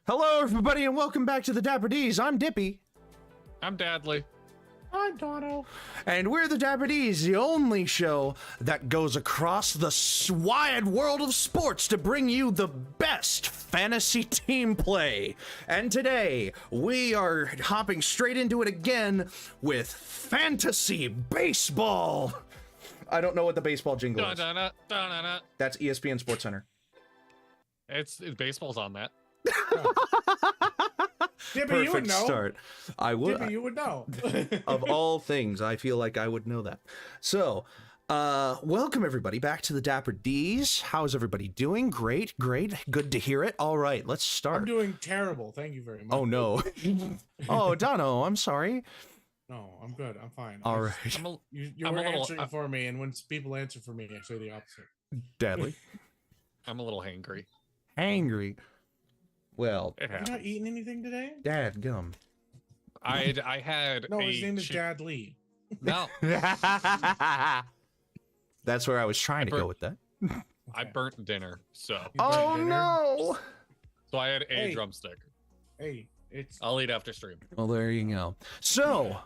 Hello, everybody, and welcome back to the Dapper D's. I'm Dippy. I'm Dadley. I'm Dono. And we're the Dapper D's, the only show that goes across the wide world of sports to bring you the best fantasy team play. And today, we are hopping straight into it again with fantasy baseball. I don't know what the baseball jingle is. That's ESPN Sports Center. It's baseball's on that. Dippy, Perfect you would know. start. I would. Dippy, you would know. Of all things, I feel like I would know that. So, welcome everybody back to the Dapper D's. How's everybody doing? Great. Good to hear it. All right, let's start. I'm doing terrible. Thank you very much. Oh no. Oh, Dono, I'm sorry. No, I'm good. I'm fine. All right. You're answering for me, and when people answer for me, I say the opposite. Deadly. I'm a little hangry. Angry. Well, It You're happened. not eating anything today? Dad, gum. I had No, his a name is chi- Dad Lee. No, That's where I was trying to go with that. I burnt dinner, so You burnt Oh dinner? no. I had a Hey. drumstick. Hey, it's I'll eat after stream. Well, there you go. So,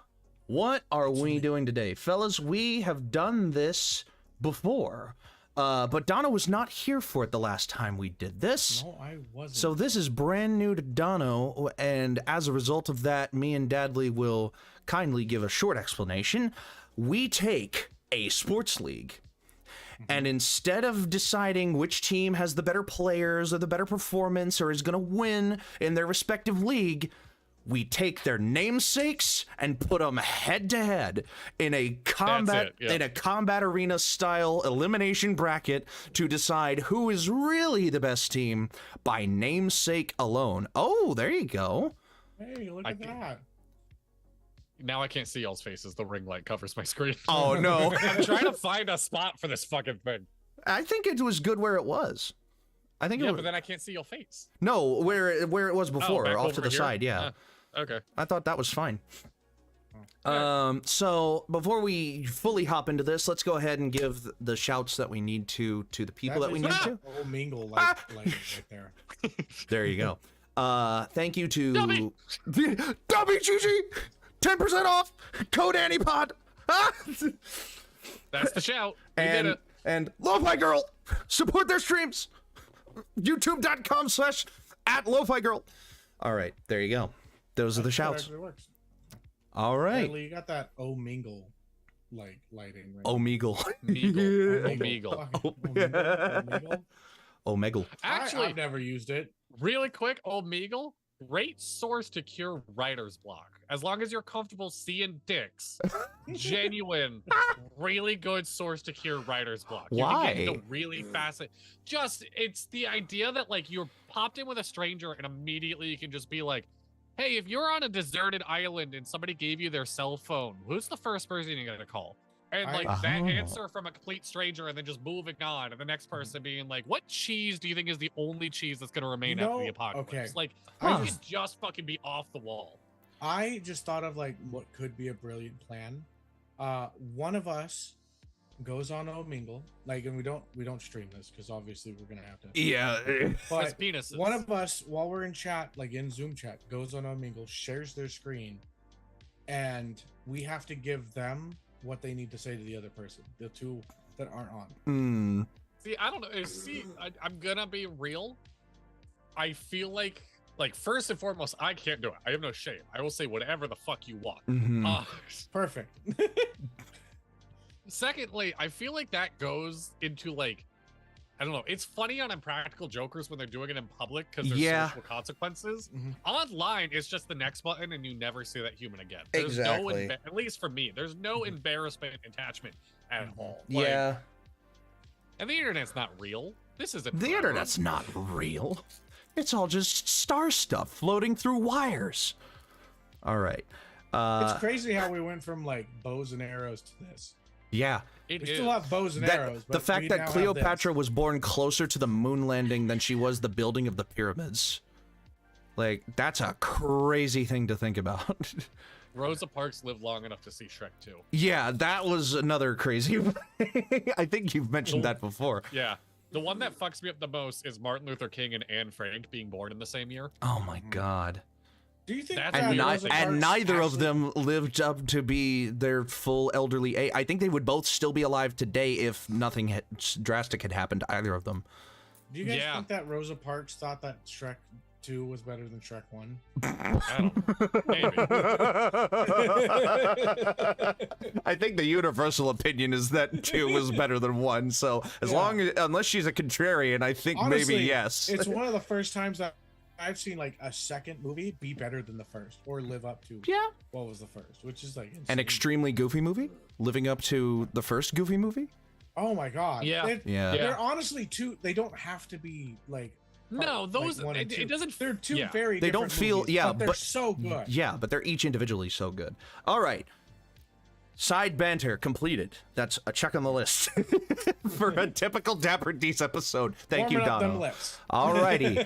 what are we doing today? Fellas, we have done this before, but Donna was not here for it the last time we did this. no, I wasn't. So this is brand new to Dono, and as a result of that, me and Dadley will kindly give a short explanation. We take a sports league, and instead of deciding which team has the better players or the better performance or is going to win in their respective league, we take their namesakes and put them head to head in a combat yeah. in a combat arena style elimination bracket to decide who is really the best team by namesake alone. Oh, there you go. Hey, look I at think- that. Now I can't see y'all's faces. The ring light covers my screen. Oh no. I'm trying to find a spot for this fucking thing. I think it was good where it was. I think it Yeah, was but then I can't see your face. no where it was before, back off over to the here? side. Yeah. Okay. I thought that was fine. Yeah. So before we fully hop into this, let's go ahead and give the shouts that we need to the people that we need to. Oh, mingle like right there. There you go. Thank you to Dummy. WGG, 10% off, code ANIPOD. That's the shout. We did it. And Lo-Fi Girl, support their streams. YouTube.com/@LoFiGirl. All right, there you go. Those are the That shouts. actually works. All right. Bradley, you got that mingle like lighting right? Omegle. Omegle. Omegle? Omegle. Actually, I've never used it. really quick, Omegle, great source to cure writer's block. As long as you're comfortable seeing dicks, genuine, really good source to cure writer's block. You can get into Why? really fast. It's the idea that like you're popped in with a stranger and immediately you can just be like, hey, if you're on a deserted island and somebody gave you their cell phone, who's the first person you're gonna call? And like that Oh. answer from a complete stranger, and then just moving on, and the next person being like, "What cheese do you think is the only cheese that's gonna remain after the No, apocalypse?" okay. Like, Huh. you could just fucking be off the wall. I just thought of like what could be a brilliant plan. One of us goes on Omingle, like, and we don't stream this because obviously we're gonna have to. Yeah. That's But penises. one of us, while we're in chat, like in Zoom chat, goes on Omingle, shares their screen, and we have to give them what they need to say to the other person, the two that aren't on. Hmm. See, I don't know. I'm gonna be real. I feel like first and foremost, I can't do it. I have no shame. I will say whatever the fuck you want. Mhm. Perfect. Secondly, I feel like that goes into like, I don't know. It's funny on Impractical Jokers when they're doing it in public because there's Yeah. social consequences. Mhm. Online, it's just the next button and you never see that human again. There's Exactly. no, at least for me, there's no embarrassment attachment at all. Like, Yeah. and the internet's not real. This isn't The forever. internet's not real. It's all just star stuff floating through wires. All right. It's crazy how we went from like bows and arrows to this. Yeah. It We is. still have bows and That, arrows. the But fact we that now have Cleopatra this. was born closer to the moon landing than she was the building of the pyramids. Like, that's a crazy thing to think about. Rosa Parks lived long enough to see Shrek 2. Yeah, that was another crazy. I think you've mentioned that before. Yeah. The one that fucks me up the most is Martin Luther King and Anne Frank being born in the same year. Oh my god. Do you think That's that weird. Rosa Parks And neither of actually- them lived up to be their full elderly age. I think they would both still be alive today if nothing drastic had happened to either of them. Do you guys Yeah. think that Rosa Parks thought that Shrek 2 was better than Shrek 1? I don't know. Maybe. I think the universal opinion is that 2 was better than 1. So unless she's a contrarian, I think Honestly, maybe yes. It's one of the first times that I've seen like a second movie be better than the first or live up to Yeah. what was the first, which is like insane. An extremely goofy movie, living up to the first Goofy movie. Oh my god. Yeah. Yeah. They're honestly two. They don't have to be like. No, those like one and two. it doesn't. They're two yeah. very. They don't different feel- movies, yeah, but they're but- so good. Yeah, but they're each individually so good. All right. Side banter completed. That's a check on the list for a typical Dapper D's episode. Thank Warming you, up them Dono. lips. All righty.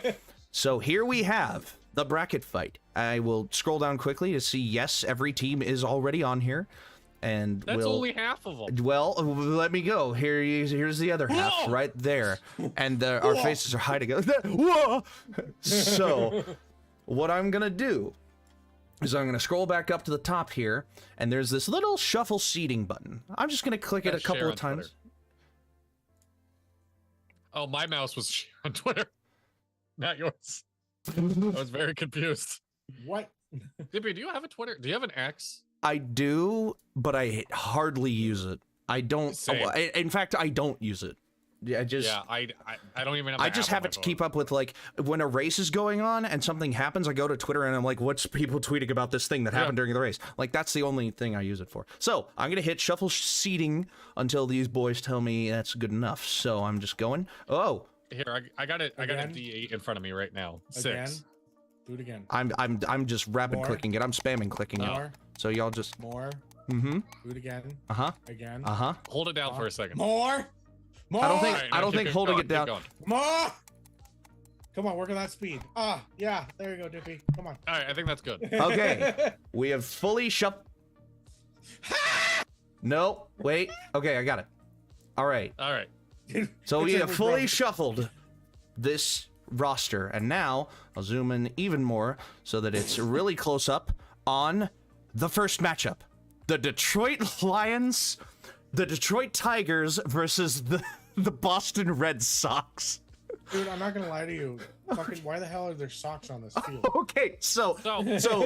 So here we have the bracket fight. I will scroll down quickly to see, yes, every team is already on here. And That's we'll... only half of them. Well, let me go. Here's the other half Whoa! right there, and our faces are hiding. Whoa! So, what I'm gonna do is I'm gonna scroll back up to the top here, and there's this little shuffle seating button. I'm just gonna click it a That's couple share of on times. Twitter. Oh, my mouse was share on Twitter, not yours. I was very confused. What? Dippy, do you have a Twitter? Do you have an X? I do, but I hardly use it. I don't. Same. In fact, I don't use it. I just. Yeah, I don't even have. I the just app on have my it to phone. keep up with, like, when a race is going on and something happens, I go to Twitter and I'm like, what's people tweeting about this thing that happened during the race? Like, that's the only thing I use it for. So I'm going to hit shuffle seating until these boys tell me that's good enough. So I'm just going. Oh, Here, I got it. I got a Again? D8 in front of me right now. Again? 6. Do it again. I'm just rapid More. clicking it. I'm spamming clicking it. More. So y'all just. More. Mm-hmm. Do it again. Uh-huh. Again. Uh-huh. Hold it down for a second. More. More. I don't think- Alright, I now don't keep think holding going, it down- keep going. More. Come on, work on that speed. Ah, yeah. There you go, Dippy. Come on. All right, I think that's good. Okay. We have fully No, wait. Okay, I got it. All right. All right. So we It's have like fully broken. shuffled this roster, and now I'll zoom in even more so that it's really close up on the first matchup. The Detroit Lions, the Detroit Tigers versus the Boston Red Sox. Dude, I'm not gonna lie to you. Fucking, why the hell are there socks on this field? Okay, so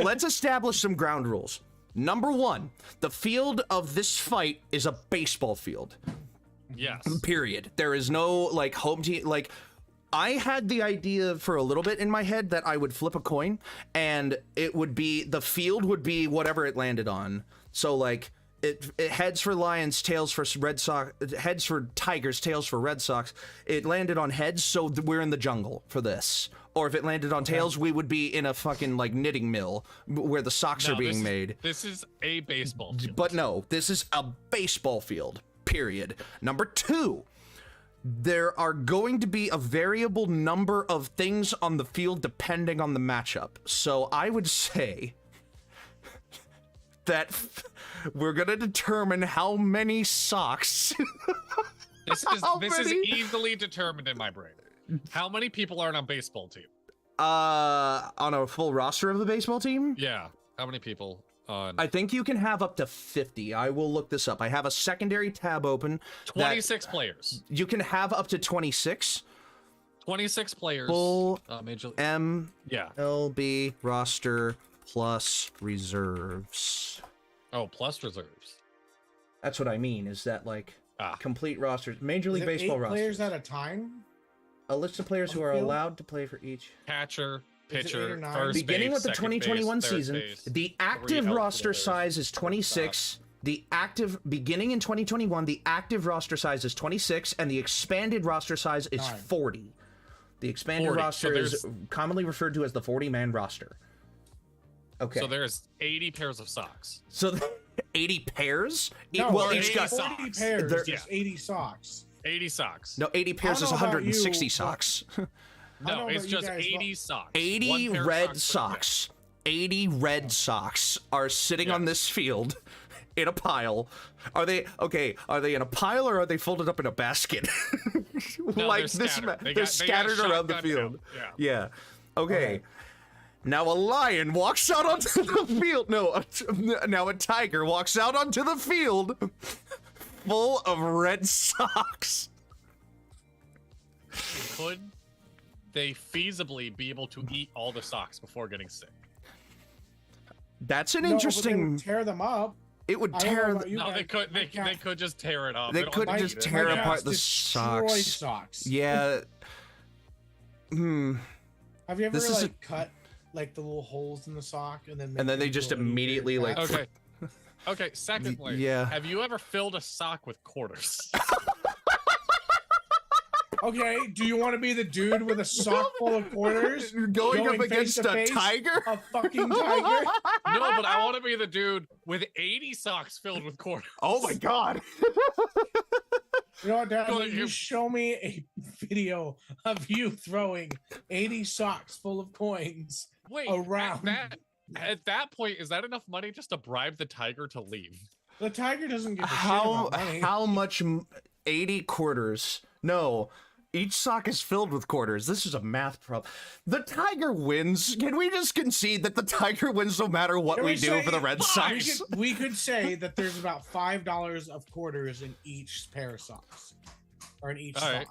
let's establish some ground rules. Number one, the field of this fight is a baseball field. Yes. Period. There is no, like, home team. Like, I had the idea for a little bit in my head that I would flip a coin and it would be, the field would be whatever it landed on. So, like, it heads for Lions, tails for Red Sox, heads for Tigers, tails for Red Sox. It landed on heads, so we're in the jungle for this. Or if it landed on tails, we would be in a fucking, like, knitting mill where the socks are being made. This is a baseball field. But no, this is a baseball field, period. Number two, there are going to be a variable number of things on the field depending on the matchup. So I would say that we're going to determine how many socks. This is many? easily determined in my brain. How many people are on a baseball team? On a full roster of the baseball team? Yeah. How many people on I think you can have up to 50. I will look this up. I have a secondary tab open. that 26 players? You can have up to 26. 26 players. Full Major Yeah. MLB roster plus reserves. Oh, plus reserves. That's what I mean, is that, like, Ah. complete rosters. Major Is League it Baseball 8 rosters. players at a time? A list of players who on are the field? allowed to play for each. Catcher, Is it 8 pitcher, or 9? first Beginning base, with the second 2021 base, third season, base, the three active roster outfielders, size is 26. The active, beginning in 2021, the active roster size is 26, and the expanded roster size is 9. 40. The expanded 40. roster So is commonly referred to as the 40-man roster. Okay. So there's 80 pairs of socks. So 80 pairs? No, well, there's each got 40 socks. pairs. There- There's 80 socks. 80 socks. no 80 pairs I is don't know about 160 you, but- socks. I don't No, know it's about you just guys, 80 socks. 80 One pair of red socks per socks. 80 Red Sox are sitting on this field in a pile. Are they in a pile or are they folded up in a basket? No, like they're this, scattered. they're scattered around the field. Yeah. Okay. Now a lion walks out onto the field. No, now a tiger walks out onto the field full of Red Sox. Could they feasibly be able to eat all the socks before getting sick? That's an No, but they interesting. would tear them up. It would I don't know tear. about you No, guys. they could. They could just tear it off. They don't could have to just eat it. tear My apart cats the destroy socks. socks. Yeah. Have you ever This is like cut like the little holes in the sock and then they just immediately like. Okay. Okay. Secondly, yeah. have you ever filled a sock with quarters? Okay, do you want to be the dude with a sock full of quarters Going up face against to a face tiger? A fucking tiger? No, but I want to be the dude with 80 socks filled with quarters. Oh my god. You know what, Dad? Go Will ahead, you you- show me a video of you throwing 80 socks full of coins Wait, around? at that point, is that enough money just to bribe the tiger to leave? The tiger doesn't give a shit How about money. how much 80 quarters? No. Each sock is filled with quarters. This is a math problem. The tiger wins. Can we just concede that the tiger wins no matter what Can we we do say- for the Red we Sox? we could say that there's about $5 of quarters in each pair of socks, or in each All sock. right.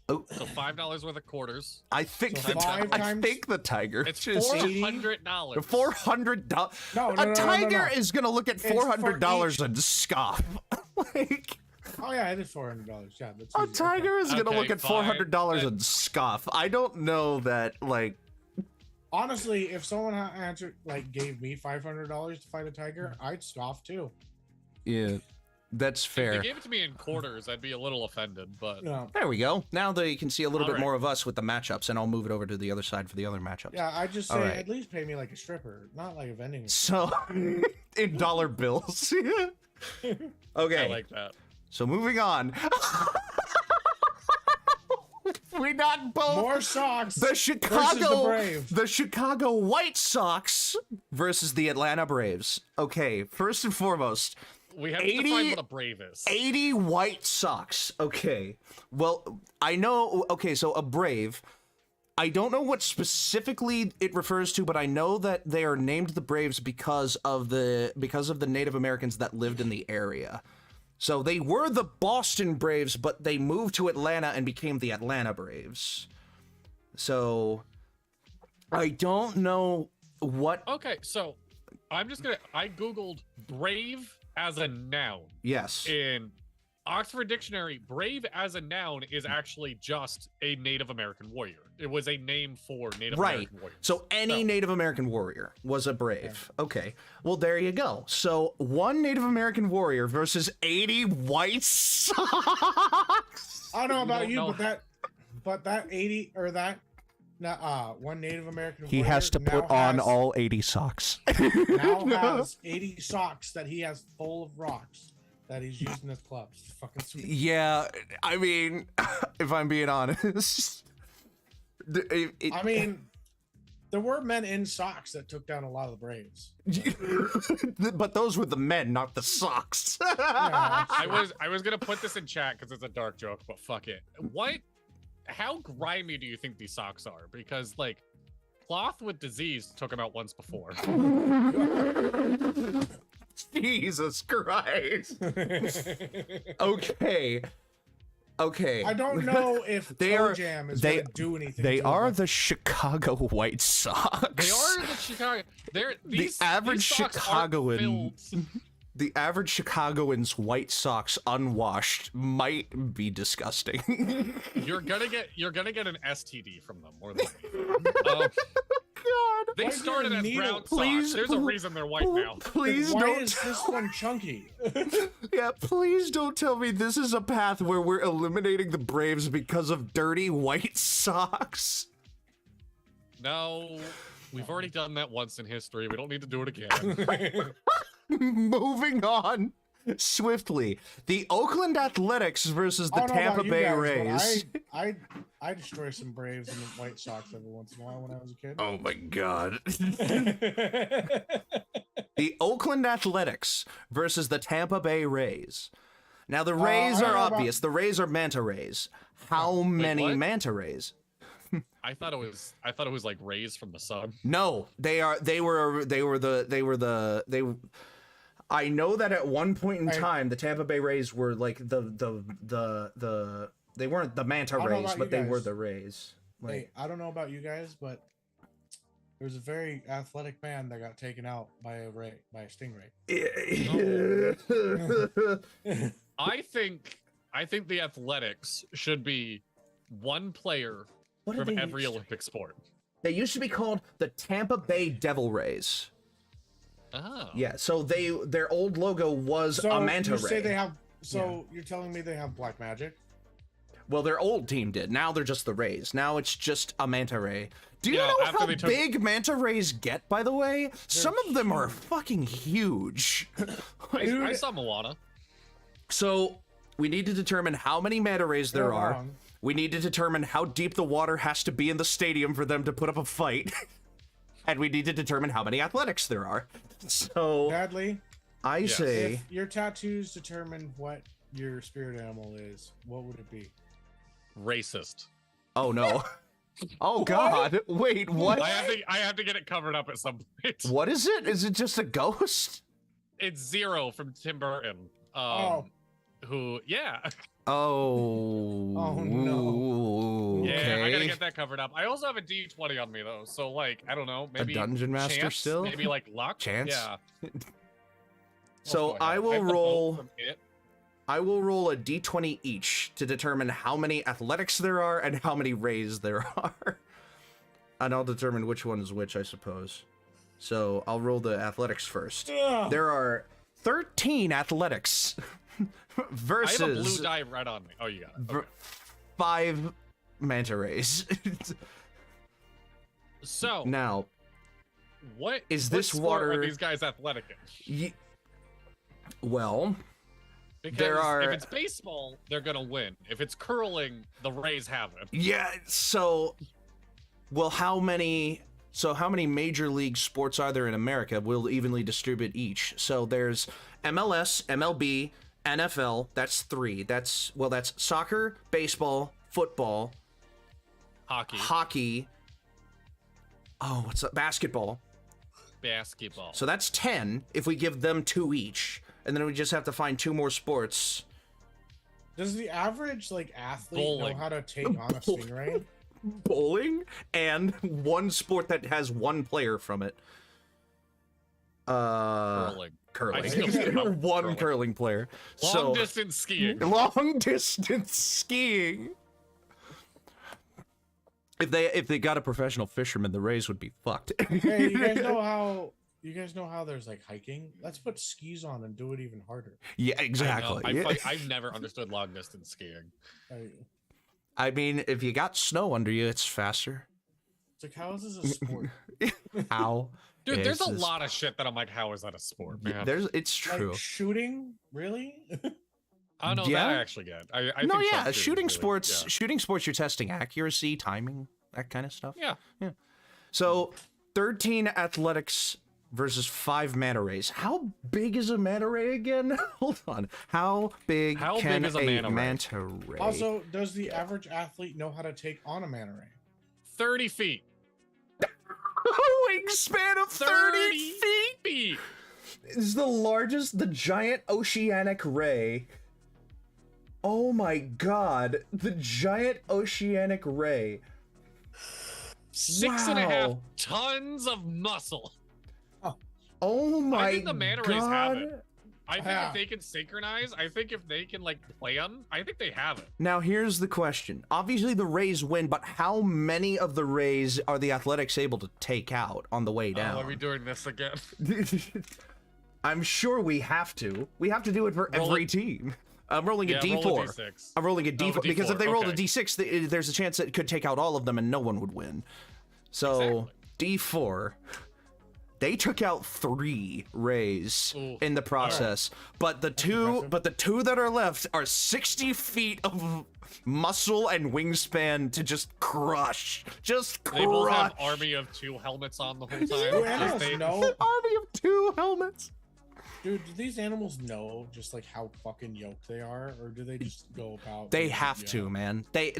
Oh, So $5 worth of quarters. I think So the five I times- think the tiger. It's just- $400. $400. No, no, A no, tiger no, no. is gonna look at It's for $400 and scoff. Like Oh yeah, it is $400. Yeah, that's a easy. tiger is gonna Okay, look at fine. $400 and scoff. I don't know that like. Honestly, if someone answered like gave me $500 to fight a tiger, I'd scoff too. Yeah, that's If fair. they gave it to me in quarters, I'd be a little offended, but No. There we go. Now they can see a little bit Alright. more of us with the matchups, and I'll move it over to the other side for the other matchups. Yeah, I just say All right. at least pay me like a stripper, not like a vending. So, in dollar bills. Okay. I like that. So moving on. We got both More socks. the versus Chicago the Brave. the Chicago White Sox versus the Atlanta Braves. Okay, first and foremost, We have to 80 define what a brave is. 80 White Sox. Okay. Well, I know. Okay, so a Brave. I don't know what specifically it refers to, but I know that they are named the Braves because of the Native Americans that lived in the area. So they were the Boston Braves, but they moved to Atlanta and became the Atlanta Braves. So I don't know what. Okay, so I googled brave as a noun. Yes. In Oxford Dictionary, brave as a noun is actually just a Native American warrior. It was a name for Native Right. American warriors. So any So- Native American warrior was a brave. Okay. Well, there you go. So one Native American warrior versus 80 White Sox. I don't know about don't you, know. but that 80 or that one Native American He warrior has to put now on has- all 80 socks. now has 80 socks that he has full of rocks that he's using as clubs. It's fucking sweet. Yeah, I mean, if I'm being honest. I mean, there were men in socks that took down a lot of the Braves. But those were the men, not the socks. Yeah, I was gonna put this in chat because it's a dark joke, but fuck it. How grimy do you think these socks are? Because like cloth with disease took them out once before. Jesus Christ. Okay. Okay. I don't know if They Toe are- Jam is they- going to do anything. They to are them. the Chicago White Sox. They are the Chicago. These average socks aren't Chicagoan- filled- The average Chicagoan's white socks unwashed might be disgusting. You're gonna get an STD from them more than God. they Why is there started a as needle? brown Please, socks. There's a reason they're white now. Please Why don't. is this one chunky? Yeah, please don't tell me this is a path where we're eliminating the Braves because of dirty white socks. No, we've already done that once in history. We don't need to do it again. Moving on swiftly. The Oakland Athletics versus the I don't know Tampa about you Bay guys, but Rays. I destroy some Braves and White Sox every once in a while when I was a kid. Oh my god. The Oakland Athletics versus the Tampa Bay Rays. Now the Rays I are don't know obvious. The Rays are manta rays. How many what? manta rays? I thought it was like rays from the sun. No, they were the I know that at one point in time the Tampa Bay Rays were like the they weren't the manta rays, but they were the Rays. Like, Hey, I don't know about you guys, but there's a very athletic man that got taken out by a stingray. I think the Athletics should be one player from every Olympic sport. They used to be called the Tampa Bay Devil Rays. Oh. Yeah, so their old logo was a manta you ray. say they have. So you're telling me they have black magic? Well, their old team did. Now they're just the Rays. Now it's just a manta ray. Do you know how big manta rays get, by the way? Some of them are fucking huge. I saw Moana. So we need to determine how many manta rays there are. Wrong. We need to determine how deep the water has to be in the stadium for them to put up a fight. And we need to determine how many athletics there are. So Badly, I say... if your tattoos determine what your spirit animal is, what would it be? Racist. Oh, no. Oh, God. Wait, what? I have to get it covered up at some point. What is it? Is it just a ghost? It's Zero from Tim Burton. Who, yeah. Oh. Oh, no. Okay. Yeah, I gotta get that covered up. I also have a D20 on me, though. So, like, I don't know. Maybe a dungeon master chance, still? Maybe, like, luck? Chance? Yeah. So I will roll a d20 each to determine how many athletics there are and how many rays there are. And I'll determine which one is which, I suppose. So I'll roll the athletics first. Ugh. There are 13 athletics versus I have a blue dye red on me. Oh, you got it. Okay. 5 manta rays. So Now, what is what this sport water- are these guys athletic in? well, Because there are... if it's baseball, they're gonna win. If it's curling, the Rays have it. Yeah, so, well, how many major league sports are there in America? We'll evenly distribute each. So there's MLS, MLB, NFL, that's 3. That's soccer, baseball, football, hockey. Oh, what's up? Basketball. So that's 10 if we give them 2 each. And then we just have to find 2 more sports. Does the average athlete Bowling. know how to take on a stingray? Bowling and one sport that has 1 player from it. Curling. Curling. I still say about One curling player. Long distance skiing. Long distance skiing. If they got a professional fisherman, the Rays would be fucked. Hey, you guys know how there's hiking? Let's put skis on and do it even harder. Yeah, exactly. I've never understood long distance skiing. I mean, if you got snow under you, it's faster. It's like, how is this a sport? How? Dude, there's a lot of shit that I'm like, how is that a sport, man? It's true. Like shooting? Really? I don't know that I actually get. I no, think yeah, shooting really, sports. yeah. Shooting sports, you're testing accuracy, timing, that kind of stuff. Yeah. So, 13 athletics versus 5 manta rays. How big is a manta ray again? Hold on. How big can is a manta ray? Also, does the average athlete know how to take on a manta ray? 30 feet. Wingspan of 30 feet. Is the largest, the giant oceanic ray. Oh my god, the giant oceanic ray. 6.5 tons of muscle. Oh my I think the manta rays have god. it. I think if they can synchronize, I think if they can plan, I think they have it. Now here's the question. Obviously the Rays win, but how many of the Rays are the Athletics able to take out on the way down? Oh, are we doing this again? I'm sure we have to. We have to do it for every team. I'm rolling a D4. Roll a D6. I'm rolling a D4 because if they rolled a okay. D6, there's a chance that it could take out all of them and no one would win. So Exactly. D4. They took out 3 Rays Ooh. in the process, but the two that are left are 60 feet of muscle and wingspan to just crush. They both have army of 2 helmets on the whole time. Do animals know? Army of 2 helmets. Dude, do these animals know just like how fucking yoked they are, or do they just go about? They have to, man. They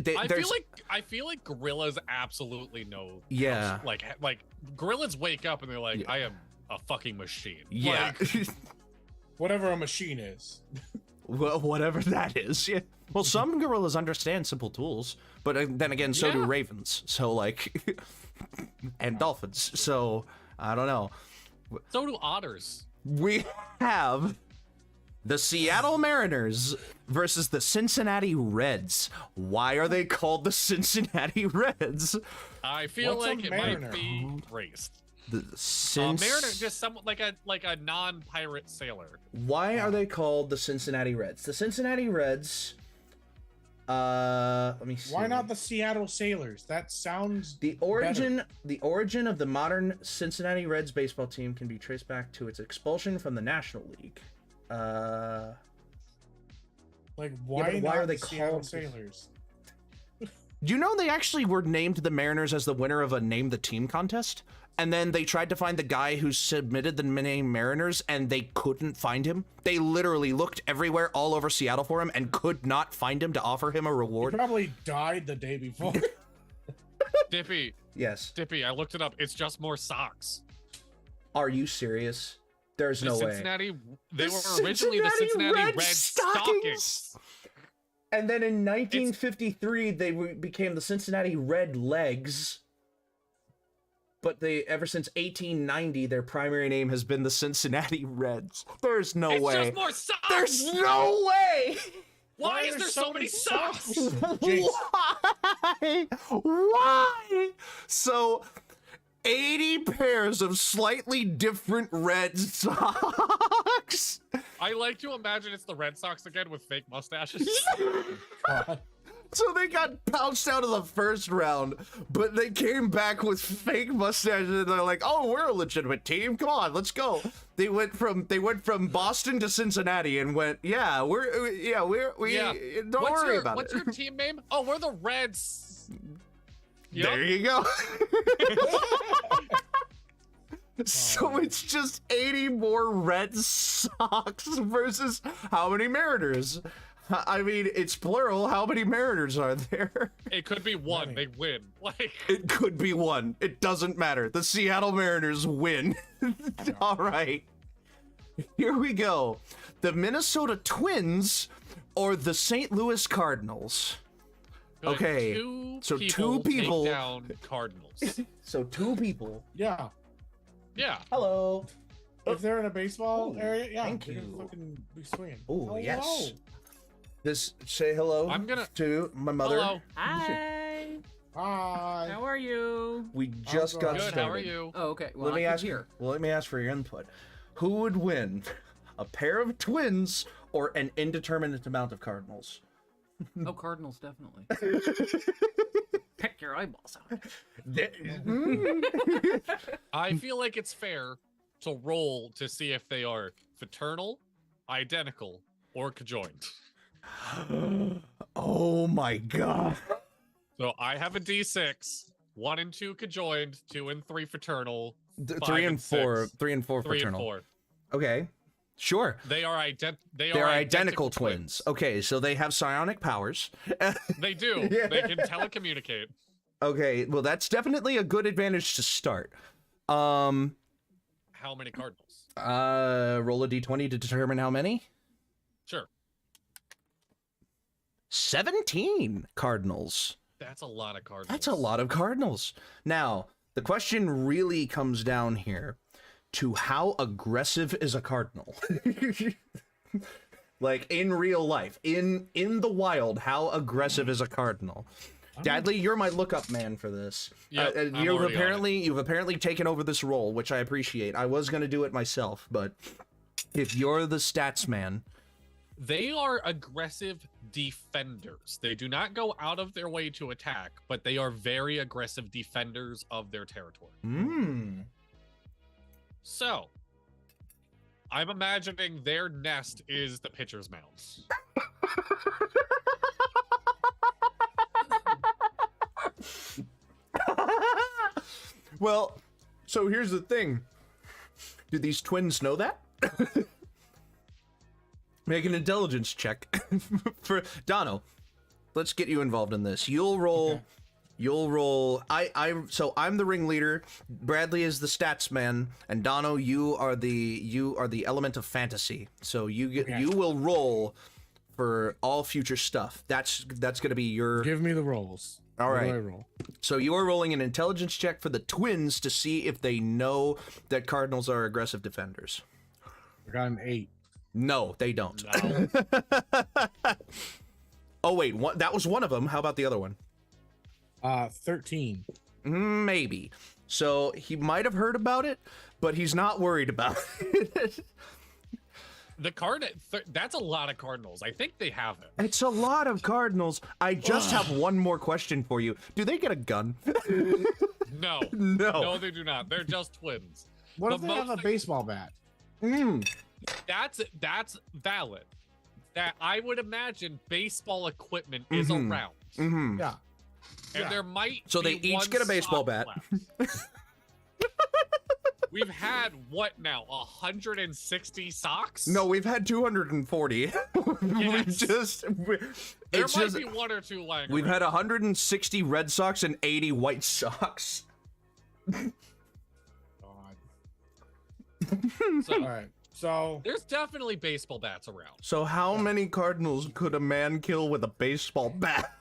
I feel like gorillas absolutely know. Yeah. Like gorillas wake up and they're like, I am a fucking machine. Yeah. Like, Whatever a machine is. Well, whatever that is. Yeah. Well, some gorillas understand simple tools, but then again, so do ravens. So like, and dolphins. So I don't know. so do otters. We have the Seattle Mariners versus the Cincinnati Reds. Why are they called the Cincinnati Reds? I feel What's a like it mariner? might be raced. The Mariner, just some like a non-pirate sailor. Why are they called the Cincinnati Reds? The Cincinnati Reds. Let me see. Why not the Seattle Sailors? That sounds The origin of the modern Cincinnati Reds baseball team can be traced back to its expulsion from the National League. like why but why not are they the Seattle called- Sailors? Do you know they actually were named the Mariners as the winner of a Name the Team contest? And then they tried to find the guy who submitted the name Mariners, and they couldn't find him. They literally looked everywhere all over Seattle for him and could not find him to offer him a He reward. probably died the day before. Dippy, Yes. I looked it up. It's just more socks. Are you serious? There's The no way. Cincinnati, they The were originally the Cincinnati Red Red Stockings. And then in 1953, they became the Cincinnati Red Legs. But ever since 1890, their primary name has been the Cincinnati Reds. There's no It's way. just more socks. There's no way. Why is there so many socks? Jace, Why? Why? So, 80 pairs of slightly different red socks. I like to imagine it's the Red Sox again with fake mustaches. God. So they got pounced out of the first round, but they came back with fake mustaches, and they're like, "Oh, we're a legitimate team. Come on, let's go." They went from Boston to Cincinnati and went, "Yeah, don't worry about What's it." your team name? Oh, we're the Reds. There you go. So it's just 80 more Red Sox versus how many Mariners? I mean, it's plural. How many Mariners are there? It could be one. They win. Like It could be one. It doesn't matter. The Seattle Mariners win. All right. Here we go. The Minnesota Twins or the St. Louis Cardinals. good. Okay, so two people- take down Cardinals. So 2 people. Yeah. Yeah. Hello. If they're in a baseball Ooh, area, yeah, thank they're gonna you. fucking be swinging. Oh, Hello. yes. Say hello I'm gonna- to my mother. Hello. Hi. Hi. How are you? We just got good. Good. started. How are you? Oh, okay. Well, Let me I can ask hear. Let me ask for your input. Who would win, a pair of twins or an indeterminate amount of cardinals? Oh, Cardinals, definitely. Pick your eyeballs out. I feel like it's fair to roll to see if they are fraternal, identical, or conjoined. Oh my god. So I have a D6. 1 and 2 conjoined, 2 and 3 fraternal, 5 3 and 4, 6, 3 and 4 3 and fraternal. 4. Okay. Sure. They are They're identical twins. Okay, so they have psionic powers. They do. Yeah. They can telecommunicate. Okay, well that's definitely a good advantage to start. How many cardinals? Roll a d20 to determine how many. Sure. 17 cardinals. That's a lot of cardinals. That's a lot of cardinals. Now, the question really comes down here to how aggressive is a cardinal? Like in real life, in the wild, how aggressive is a cardinal? Dadley, you're my lookup man for this. Yep, I'm you've already on it. apparently taken over this role, which I appreciate. I was gonna do it myself, but if you're the stats man, They are aggressive defenders. They do not go out of their way to attack, but they are very aggressive defenders of their territory. So, I'm imagining their nest is the pitcher's mound. Well, so here's the thing. Do these twins know that? Make an intelligence check for Dono. Let's get you involved in this. You'll roll. Okay. You'll roll. So I'm the ringleader. Bradley is the stats man, and Dono, you are the element of fantasy. So you will roll for all future stuff. That's gonna be your. Give me the rolls. All What do right. I roll? So you are rolling an intelligence check for the twins to see if they know that Cardinals are aggressive defenders. I got an 8. No, they don't. No. Oh wait, that was one of them. How about the other one? 13. Maybe. So he might have heard about it, but he's not worried about it. That's a lot of Cardinals. I think they have it. It's a lot of Cardinals. I just have one more question for you. Do they get a gun? No. No. No, they do not. They're just twins. What The if they have a most- baseball bat? That's valid. That I would imagine baseball equipment is Mhm. around. Mm-hmm. Yeah. And Yeah. there might So they be each one get a baseball sock bat. left. We've had what now? 160 socks? No, we've had 240. Yes. There There might be one or two lying We've around. had 160 Red Sox and 80 White Sox. God. So, All right. So there's definitely baseball bats around. So how many Cardinals could a man kill with a baseball bat?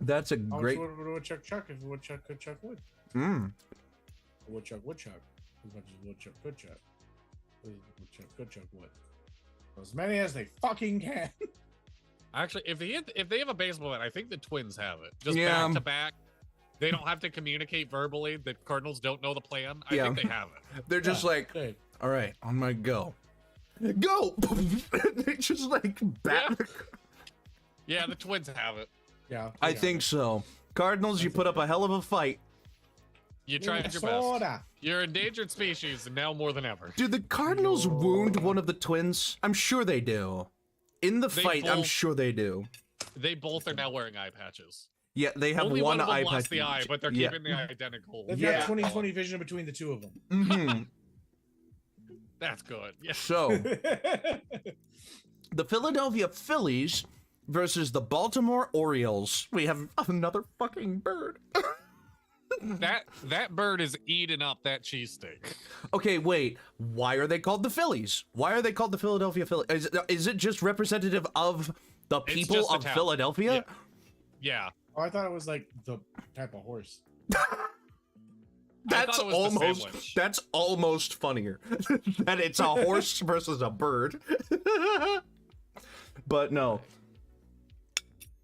That's a how great. much would a woodchuck chuck if a woodchuck could chuck wood? Mm. A woodchuck would chuck as much as a woodchuck could chuck. A woodchuck could chuck wood. As many as they fucking can. Actually, if they have a baseball bat, I think the Twins have it. Just Yeah. back to back. They don't have to communicate verbally. The Cardinals don't know the plan. I Yeah. think they have it. They're just like, Hey, all right, on my go. Go! They just like bat. Yeah, the Twins have it. yeah. I yeah. think so. Cardinals, you put up a hell of a fight. You tried your best. Minnesota. You're an endangered species, and now more than ever. Do the Cardinals wound one of the twins? I'm sure they do. In the They fight, I'm both- sure they do. They both are now wearing eye patches. Yeah, they have Only one one of them eye lost patch the eye, but they're Yeah. keeping the identical. They've Yeah. got 20/20 vision between the two of them. Mhm. That's good. Yeah. So, the Philadelphia Phillies versus the Baltimore Orioles. We have another fucking bird. That bird is eating up that cheesesteak. Okay, wait. Why are they called the Phillies? Why are they called the Philadelphia Phillies? Is it just representative of the people just a of town. Philadelphia? Yeah. Oh, I thought it was like the type of horse. That's it was the almost sandwich. that's almost funnier. That it's a horse versus a bird. But no.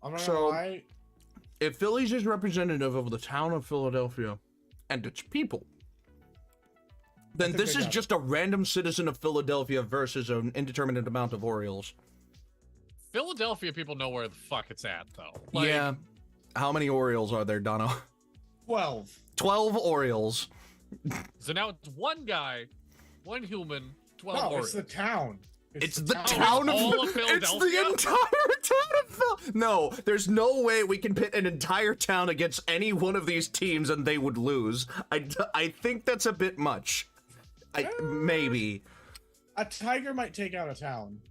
I'm not So- gonna lie. If Phillies is representative of the town of Philadelphia and its people, then think this they is got it. just a random citizen of Philadelphia versus an indeterminate amount of Orioles. Philadelphia people know where the fuck it's at, though. Yeah. How many Orioles are there, Dono? 12. 12 Orioles. So now it's one guy, one human, 12 No, Orioles. it's the town. It's the town of all of It's the Philadelphia? entire town of Philadelphia. No, there's no way we can pit an entire town against any one of these teams and they would lose. I think that's a bit much. Maybe. A tiger might take out a town.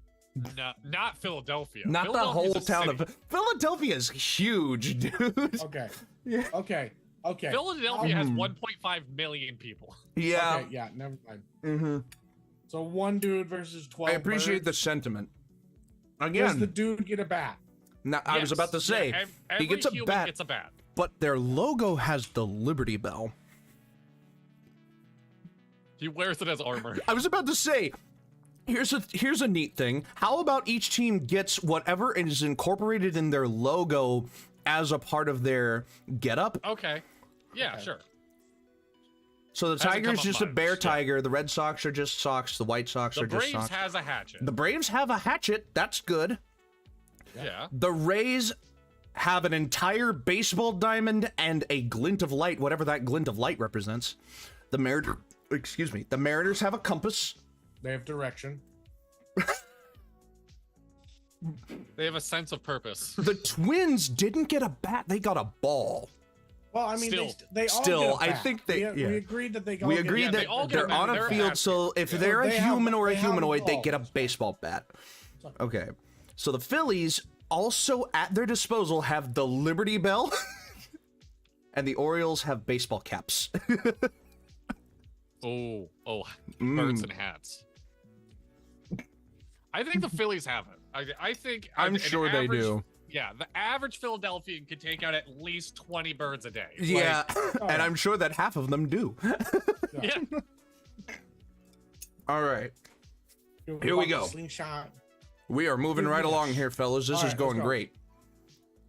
No, not Philadelphia. Not the Philadelphia's whole a town city. of Philadelphia is huge, dude. Okay. Yeah. Okay. Okay. Philadelphia has Hmm. 1.5 million people. Yeah. Okay, yeah, never mind. Mm-hmm. So one dude versus 12 I appreciate the birds. sentiment. Does Again, the dude get a bat? now, I was Yes. about to say, Yeah, he every gets a human bat, gets a bat. but their logo has the Liberty Bell. He wears it as armor. I was about to say, here's a neat thing. How about each team gets whatever is incorporated in their logo as a part of their getup? Okay. Yeah, Okay. sure. So the Hasn't Tiger's come up just a much, bear yeah. tiger. The Red Sox are just socks. The White Sox The are just Braves socks. has a hatchet. The Braves have a hatchet. That's good. Yeah. The Rays have an entire baseball diamond and a glint of light, whatever that glint of light represents. The Mariners have a compass. They have direction. They have a sense of purpose. The Twins didn't get a bat; they got a ball. Well, I mean, Still. they all Still, get a I bat. think they- We yeah. agreed that they. We all agreed get they that all get they're a bat. on a They're field, happy. so if Yeah. they're a They have- human or a they have humanoid, they balls. get a baseball bat. Okay, so the Phillies also at their disposal have the Liberty Bell, and the Orioles have baseball caps. Oh, Mm. birds and hats. I think the Phillies have it. I think I'm an sure they average- do. Yeah, the average Philadelphian can take out at least 20 birds a day. Yeah, oh, and yeah. I'm sure that half of them do. Yeah. All right, Dude, Here we fucking go. Slingshot. we are moving Dude, right we along got- here, fellas. This All is right, let's going go. great.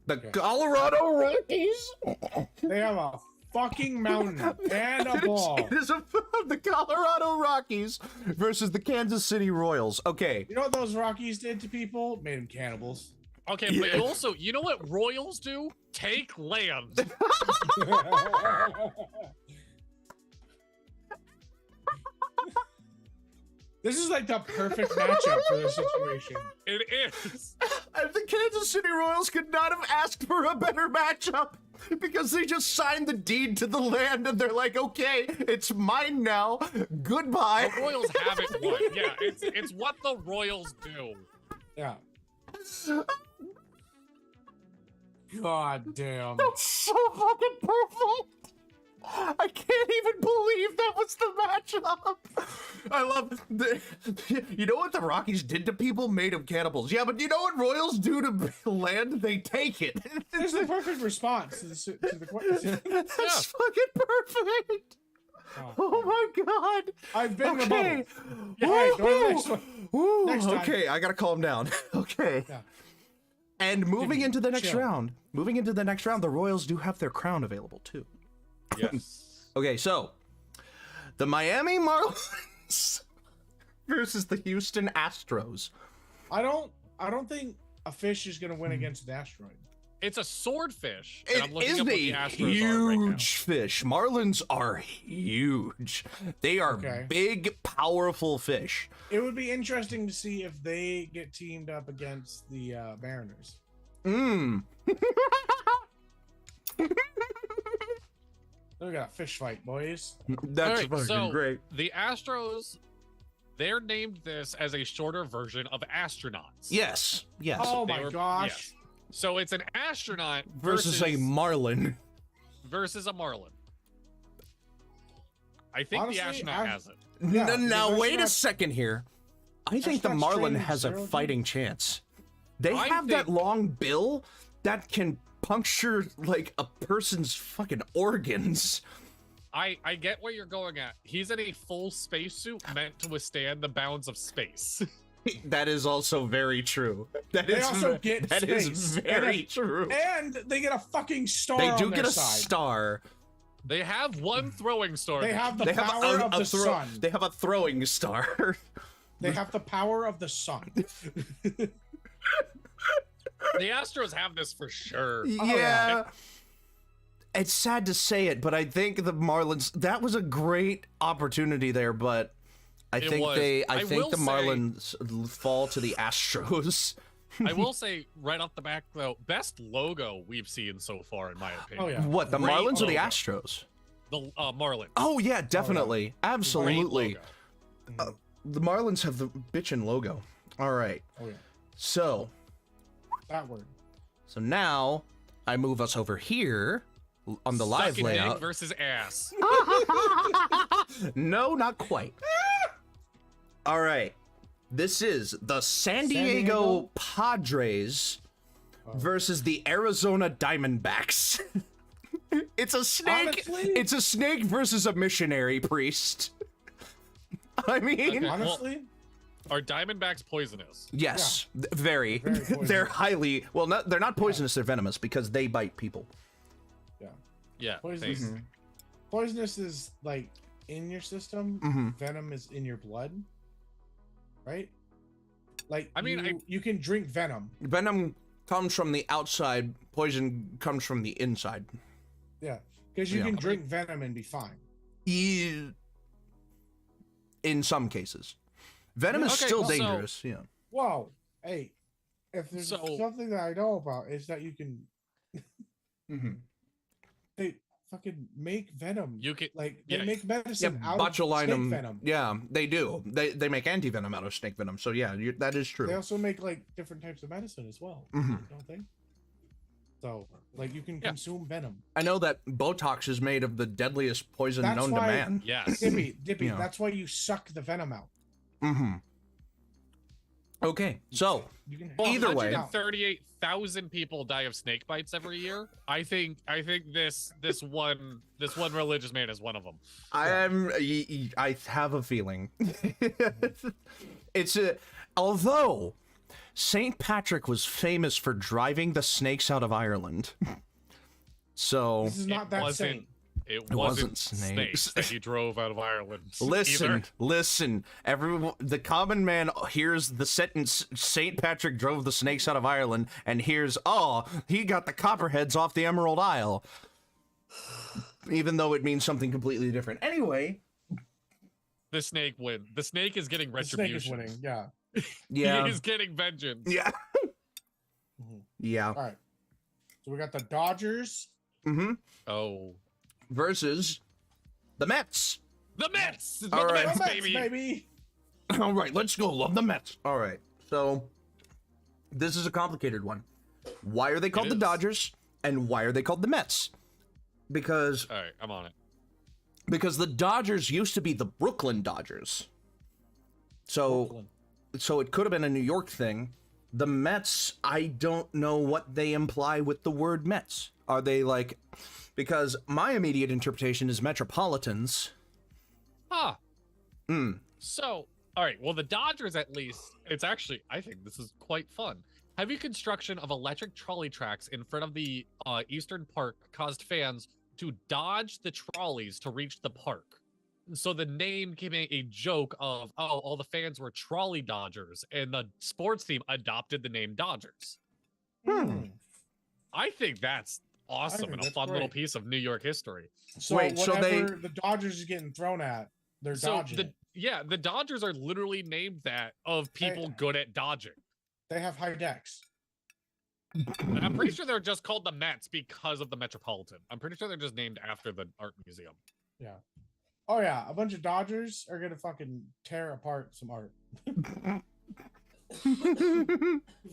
The Okay. Colorado Rockies. They have a fucking mountain and a ball. It is the Colorado Rockies versus the Kansas City Royals. Okay. You know what those Rockies did to people? Made them cannibals. Okay, but Yeah. also, you know what Royals do? Take land. This is like the perfect matchup for this situation. It is. The Kansas City Royals could not have asked for a better matchup because they just signed the deed to the land and they're like, okay, it's mine now. Goodbye. The Royals have it won. Yeah, it's what the Royals do. Yeah. God damn. That's so fucking perfect. I can't even believe that was the matchup. I love the. You know what the Rockies did to people? Made them cannibals. Yeah, but you know what Royals do to land? They take it. This is the perfect response to the question. That's fucking perfect. Oh my god. I've been in the Okay. bubble. Yeah, all right, go to the next one. Woo. Next time. Okay, I gotta calm down. Okay. Yeah. And moving into the next chill. round, the Royals do have their crown available too. Yes. Okay, so the Miami Marlins versus the Houston Astros. I don't think a fish is gonna win against an asteroid. It's a swordfish. And I'm It looking is up what a the Astros are right now. huge fish. Marlins are huge. They are Okay. big, powerful fish. It would be interesting to see if they get teamed up against the Mariners. Mmm. We got a fish fight, boys. That's Alright, fucking so great. the Astros, they're named this as a shorter version of astronauts. Yes, yes. Oh They my were- gosh. yes. So it's an astronaut versus a Marlin. versus a marlin. I think Honestly, the astronaut has it. Yeah, Now because wait a astronauts- second here. I think the astronauts Marlin train has a zero fighting chance. They I have that think- long bill that can puncture like a person's fucking organs. I get where you're going at. He's in a full spacesuit meant to withstand the bounds of space. That is also very true. That They is also get that is space. very And true. And they get a fucking star. They do on get their a side. star. They have one throwing star. They have the They have power of the throw. sun. They have a throwing star. They have the power of the sun. The Astros have this for sure. Yeah. yeah. It's sad to say it, but I think the Marlins, that was a great opportunity there, but I It think was. I I think will the say- Marlins fall to the Astros. I will say right off the back though, best logo we've seen so far, in my opinion. Oh yeah. What, the Great Marlins or the logo. Astros? The Marlins. Oh yeah, definitely. Great Absolutely. logo. The Marlins have the bitchin' logo. All right. Oh yeah. So That word. now I move us over here on the live Sucking dick layout. versus ass. No, not quite. All right. This is the San Diego Diego? Padres Oh. versus the Arizona Diamondbacks. It's a snake. Honestly? It's a snake versus a missionary priest. I mean, Okay. Well, Honestly, Are Diamondbacks poisonous? yes, very. Very poisonous. They're highly well. They're not poisonous. They're venomous because they bite people. Yeah. poisonous. thanks. Poisonous is like in your system. Mhm. Venom is in your blood. Right. Like I mean, you can drink venom. Venom comes from the outside. Poison comes from the inside. Yeah, because you Yeah. can drink venom and be fine. In some cases, venom is Okay, still so- dangerous. Yeah. Whoa, hey, if there's So- something that I know about is that you can they fucking make venom. You can- like they yeah. make Yeah, medicine out of snake botulinum. venom. Yeah, they do. They make anti-venom out of snake venom. So yeah, that is true. They also make like different types of medicine as well. Mhm. Don't they? So like you can Yeah. consume venom. I know that Botox is made of the deadliest poison That's known why- to man. Yes. Dippy, Yeah. that's why you suck the venom out. Mm-hmm. Okay, so You can Either way. 138,000 people die of snake bites every year. I think this one religious man is one of them. I have a feeling. Although St. Patrick was famous for driving the snakes out of Ireland. So This is not that wasn't- same. It wasn't wasn't snakes. snakes that he drove out of Ireland. listen, either. listen. Everyone, the common man hears the sentence St. Patrick drove the snakes out of Ireland and hears, oh, he got the copperheads off the Emerald Isle. Even though it means something completely different. Anyway, The snake win. The snake is getting The snake is retribution. winning. Yeah. yeah. He is getting vengeance. Yeah. Mhm. Yeah. All right. So we got the Dodgers. Mm-hmm. Oh. Versus the Mets. The Mets! It's All about right. the Mets, Mets, baby! baby. All right, let's go. Love the Mets. All right. So this is a complicated one. Why are they called the is. Dodgers and why are they called the Mets? Because Alright, I'm on it. the Dodgers used to be the Brooklyn Dodgers. So Brooklyn. so it could have been a New York thing. The Mets, I don't know what they imply with the word Mets. Are they like, because my immediate interpretation is Metropolitans. Huh. Hmm. So, alright, well, the Dodgers at least, it's actually, I think this is quite fun. Heavy construction of electric trolley tracks in front of the Eastern Park caused fans to dodge the trolleys to reach the park. So the name became a joke of, oh, all the fans were trolley dodgers, and the sports team adopted the name Dodgers. Hmm. I think that's awesome think and a that's fun little great. piece of New York history. So Wait, so whatever the Dodgers is getting thrown at, they're So dodging it. the Dodgers are literally named that of people Hey. good at dodging. They have high decks. And I'm pretty sure they're just called the Mets because of the Metropolitan. I'm pretty sure they're just named after the art museum. Yeah. Oh yeah, a bunch of Dodgers are gonna fucking tear apart some art.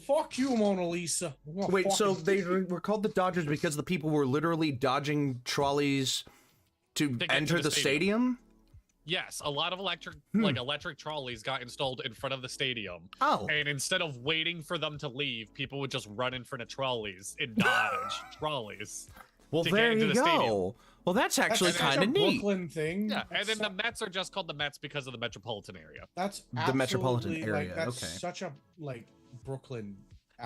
Fuck you, Mona Lisa. I'm gonna Wait, so fucking- they were called the Dodgers because the people were literally dodging trolleys to get enter to the the stadium? Yes, a lot of electric electric trolleys got installed in front of the stadium. Oh. And instead of waiting for them to leave, people would just run in front of trolleys and dodge trolleys. Well, to get there into you the go. stadium. Well, that's actually That's such kind a of neat. Brooklyn thing. Yeah, and That's then the su- Mets are just called the Mets because of the metropolitan area. that's The metropolitan absolutely, area, Like, that's okay. such a like Brooklyn.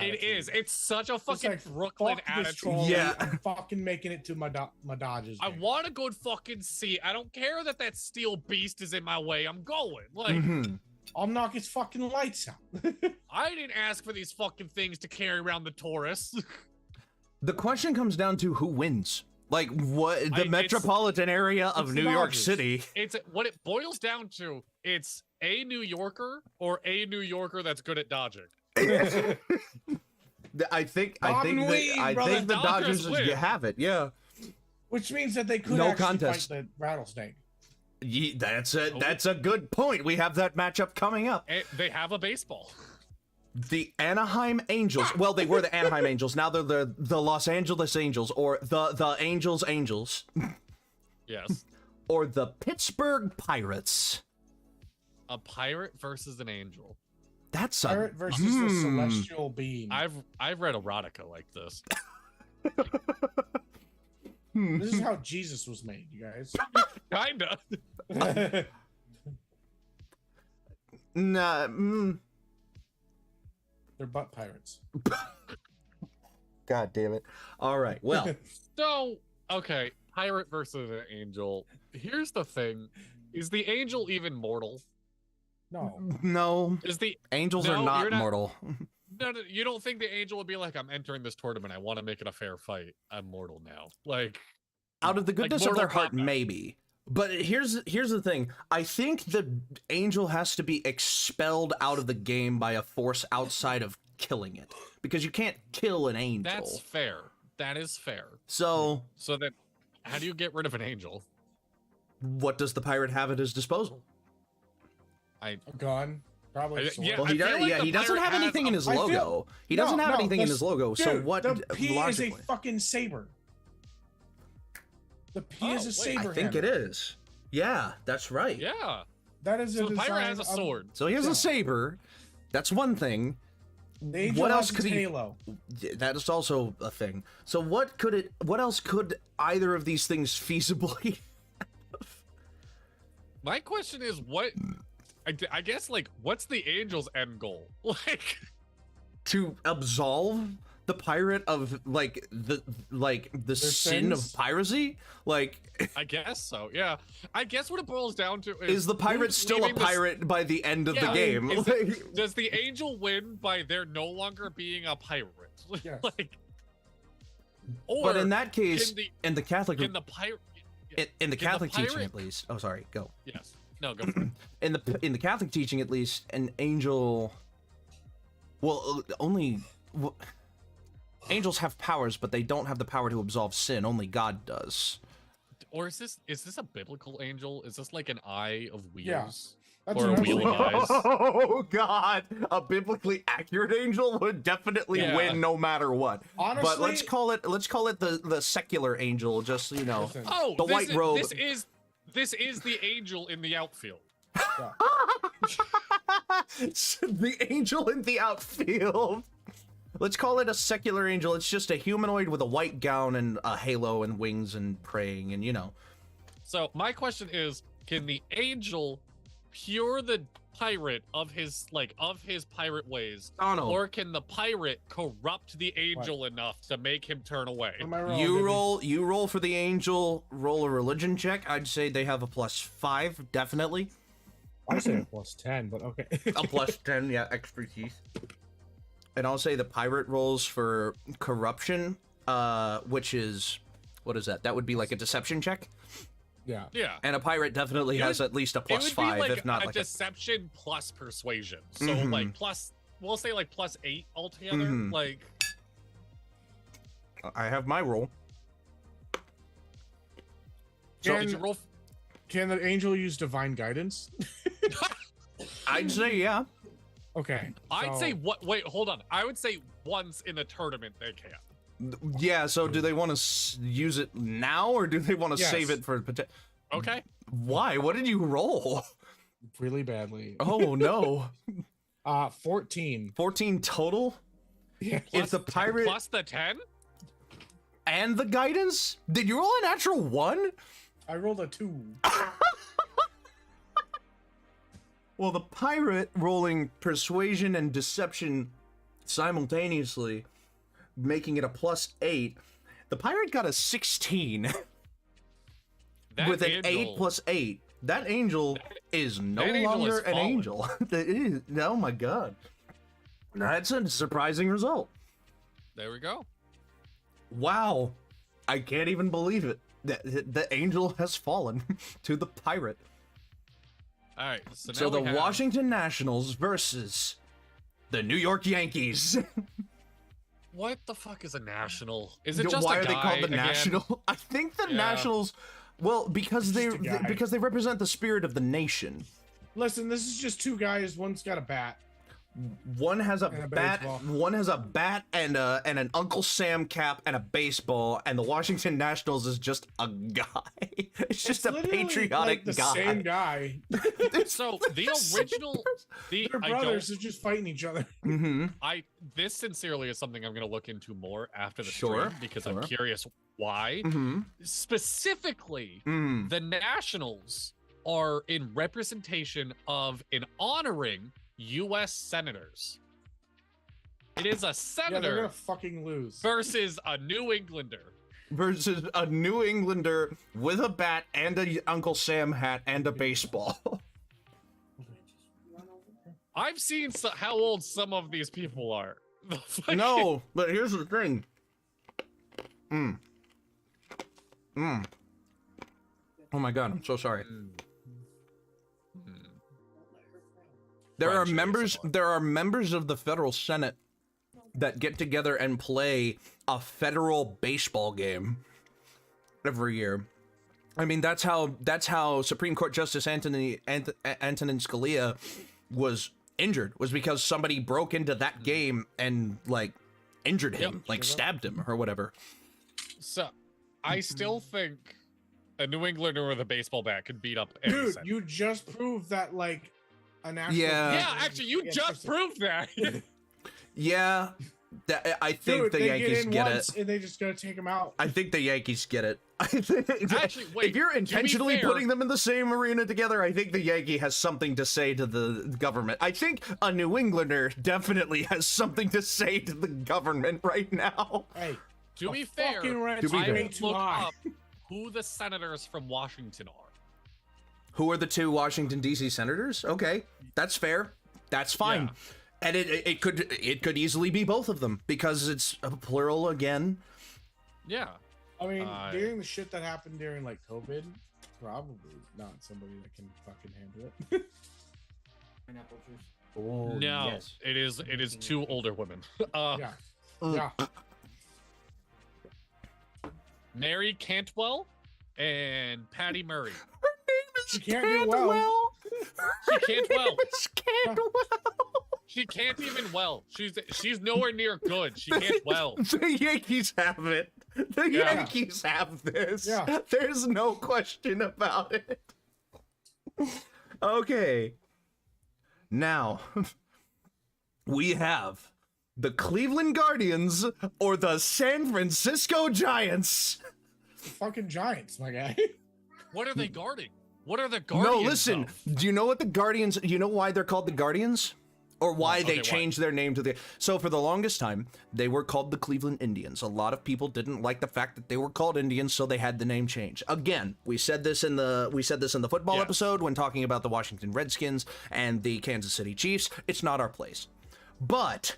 It is. attitude. It's such a It's fucking like, Brooklyn fuck this attitude. trolley, Yeah. I'm fucking making it to my Dodgers. I game. want to go fucking see. I don't care that steel beast is in my way. I'm going. Like, Mhm. I'll knock his fucking lights out. I didn't ask for these fucking things to carry around the tourists. The question comes down to who wins. Like, what the it's- metropolitan area of it's New the York Dodgers. City? It's what it boils down to. It's a New Yorker or a New Yorker that's good at dodging. I think Bob and Weave, brother. the Dodgers Dodgers win. have it. Yeah. Which means that they could No actually contest. fight the rattlesnake. That's Oh. a good point. We have that matchup coming up. And they have a baseball. The Anaheim Angels. Well, they were the Anaheim Angels. Now they're the Los Angeles Angels, or the Angels, Yes. or the Pittsburgh Pirates. A pirate versus an angel. That's a Pirate versus the celestial being. I've read erotica like this. This is how Jesus was made, you guys. Kinda. Nah. They're butt pirates. God damn it. All right. Well, So, okay, pirate versus an angel. Here's the thing. Is the angel even mortal? No. no. Is the Angels No, are not you're not- mortal. no, you don't think the angel would be like, I'm entering this tournament. I want to make it a fair fight. I'm mortal now. Like, Out of the Like goodness of Mortal their heart, Kombat. maybe. But here's the thing. I think the angel has to be expelled out of the game by a force outside of killing it, because you can't kill an angel. That's fair. That is fair. So then, how do you get rid of an angel? what does the pirate have at his disposal? A gun. Probably. a sword. yeah, Well, I feel like the he doesn't pirate have has anything in his I feel- logo. He doesn't have anything in the- his logo. So Dude, what? The P is a logically? fucking saber. The P Oh, is a wait. saber. I think it is. Yeah, that's right. Yeah. That is So a the pirate has design a of- sword. So he has Yeah. a saber. That's one thing. The angel What has else its could he- halo. That is also a thing. So what else could either of these things feasibly? My question is, what? I guess like, what's the angel's end goal? Like, To absolve the pirate of the sin of sins? piracy? Like, I guess so. Yeah. I guess what it boils down to is the pirate who's still a leaving the- pirate by the end of the Yeah, game? is it- does the angel win by there no longer being a pirate? Yes. Like, or But in that case, can the in the Catholic, can the pirate? in the can the Catholic teaching pirate- at least. Oh, sorry. Go. Yes. No, go for it. In the Catholic teaching, at least, an angel. Well, angels have powers, but they don't have the power to absolve sin. Only God does. Or is this a biblical angel? Is this like an eye of wheels? Yeah. That's Or what a I'm wheel saying. of eyes? Oh God! A biblically accurate angel would definitely Yeah. win no matter what. Honestly, But let's call it the secular angel. Just listen, Oh, The this white is, robe. This is the angel in the outfield. the angel in the outfield. Let's call it a secular angel. It's just a humanoid with a white gown and a halo and wings and praying and So my question is, can the angel cure the pirate of his pirate ways, Donald. or can the pirate corrupt the angel enough to make him turn away? What am I wrong, You Vivi? roll for the angel. Roll a religion check. I'd say they have a +5, definitely. I say a +10, but okay. A +10, yeah, expertise. And I'll say the pirate rolls for corruption, which is, what is that? That would be like a deception check. Yeah. Yeah. And a pirate definitely It has would- at least a It would +5, be like if not a like deception plus persuasion. So Mhm. like we'll say like +8 altogether. Mhm. Like, I have my roll. so Can- did you roll? Can the angel use divine guidance? I'd say yeah. Okay. I'd so- say what? Wait, hold on. I would say once in a tournament they can. Yeah, so do they want to use it now, or do they want to Yes. save it for potential? Okay. Why? What did you roll? really badly. Oh no. 14. 14 total? Yeah. If the pirate Plus the 10? and the guidance? Did you roll a natural 1? I rolled a 2. Well, the pirate rolling persuasion and deception simultaneously, making it a +8. The pirate got a 16 That with an angel- 8 + 8. That angel is no that angel longer is an fallen. angel. That is, oh my god. That's a surprising result. There we go. Wow. I can't even believe it. The angel has fallen to the pirate. All right. So, So now the we have- Washington Nationals versus the New York Yankees. What the fuck is a national? Is it just Why a are they guy called the again? National? I think the Yeah. Nationals. Well, because It's just a guy. because they represent the spirit of the nation. Listen, this is just two guys. One's got a bat. One has a And a bat. baseball. One has a bat and an Uncle Sam cap and a baseball. And the Washington Nationals is just a guy. It's just a literally, patriotic like, the guy. same guy. So the original, They're brothers. They're just fighting each other. Mm-hmm. this sincerely is something I'm going to look into more after the Sure, stream because sure. I'm curious why. Mm-hmm. Specifically, Mm. the Nationals are in representation of and honoring U.S. senators. It is a Yeah, they're senator gonna fucking lose. versus a New Englander. Versus a New Englander with a bat and a Uncle Sam hat and a baseball. I've seen how old some of these people are. No, but here's the thing. Oh my god, I'm so sorry. Hmm. There are French members. ASMR. There are members of the federal Senate that get together and play a federal baseball game every year. I mean, that's how Supreme Court Justice Antonin Scalia was injured, was because somebody broke into that game and like injured him, Yep. like stabbed him or whatever. So, I still think a New Englander with a baseball bat could beat up any Dude, senator. you just proved that like a national. Yeah. Yeah, actually, you just proved that. Yeah, I think Dude, the they Yankees in get once it. and they just gotta take him out. I think the Yankees get it. I think, Actually, wait, if you're to be intentionally fair- putting them in the same arena together, I think the Yankee has something to say to the government. I think a New Englander definitely has something to say to the government right now. Hey, To a be fair, fucking rent To be I fair. way would too look high. up who the senators from Washington are. Who are the two Washington D.C. senators? Okay, that's fair. That's fine. Yeah. And it could easily be both of them because it's a plural again. Yeah. I mean, Uh, during the shit that happened during like COVID, probably not somebody that can fucking handle it. Pineapple juice. Oh, No, it is two older women. Yeah, yeah. Mary Cantwell and Patty Murray. She can't do well. She can't well. She can't well. She can't even well. She's nowhere near good. She can't well. The Yankees have it. The Yeah. Yankees have this. Yeah. There's no question about it. Okay. Now, we have the Cleveland Guardians or the San Francisco Giants. Fucking Giants, my guy. What are they guarding? What are the Guardians? No, listen. of? Do you know what the Guardians? You know why they're called the Guardians, or why Okay, they why? changed their name to the? So for the longest time, they were called the Cleveland Indians. A lot of people didn't like the fact that they were called Indians, so they had the name changed. Again, we said this in the football Yes. episode when talking about the Washington Redskins and the Kansas City Chiefs. It's not our place, but.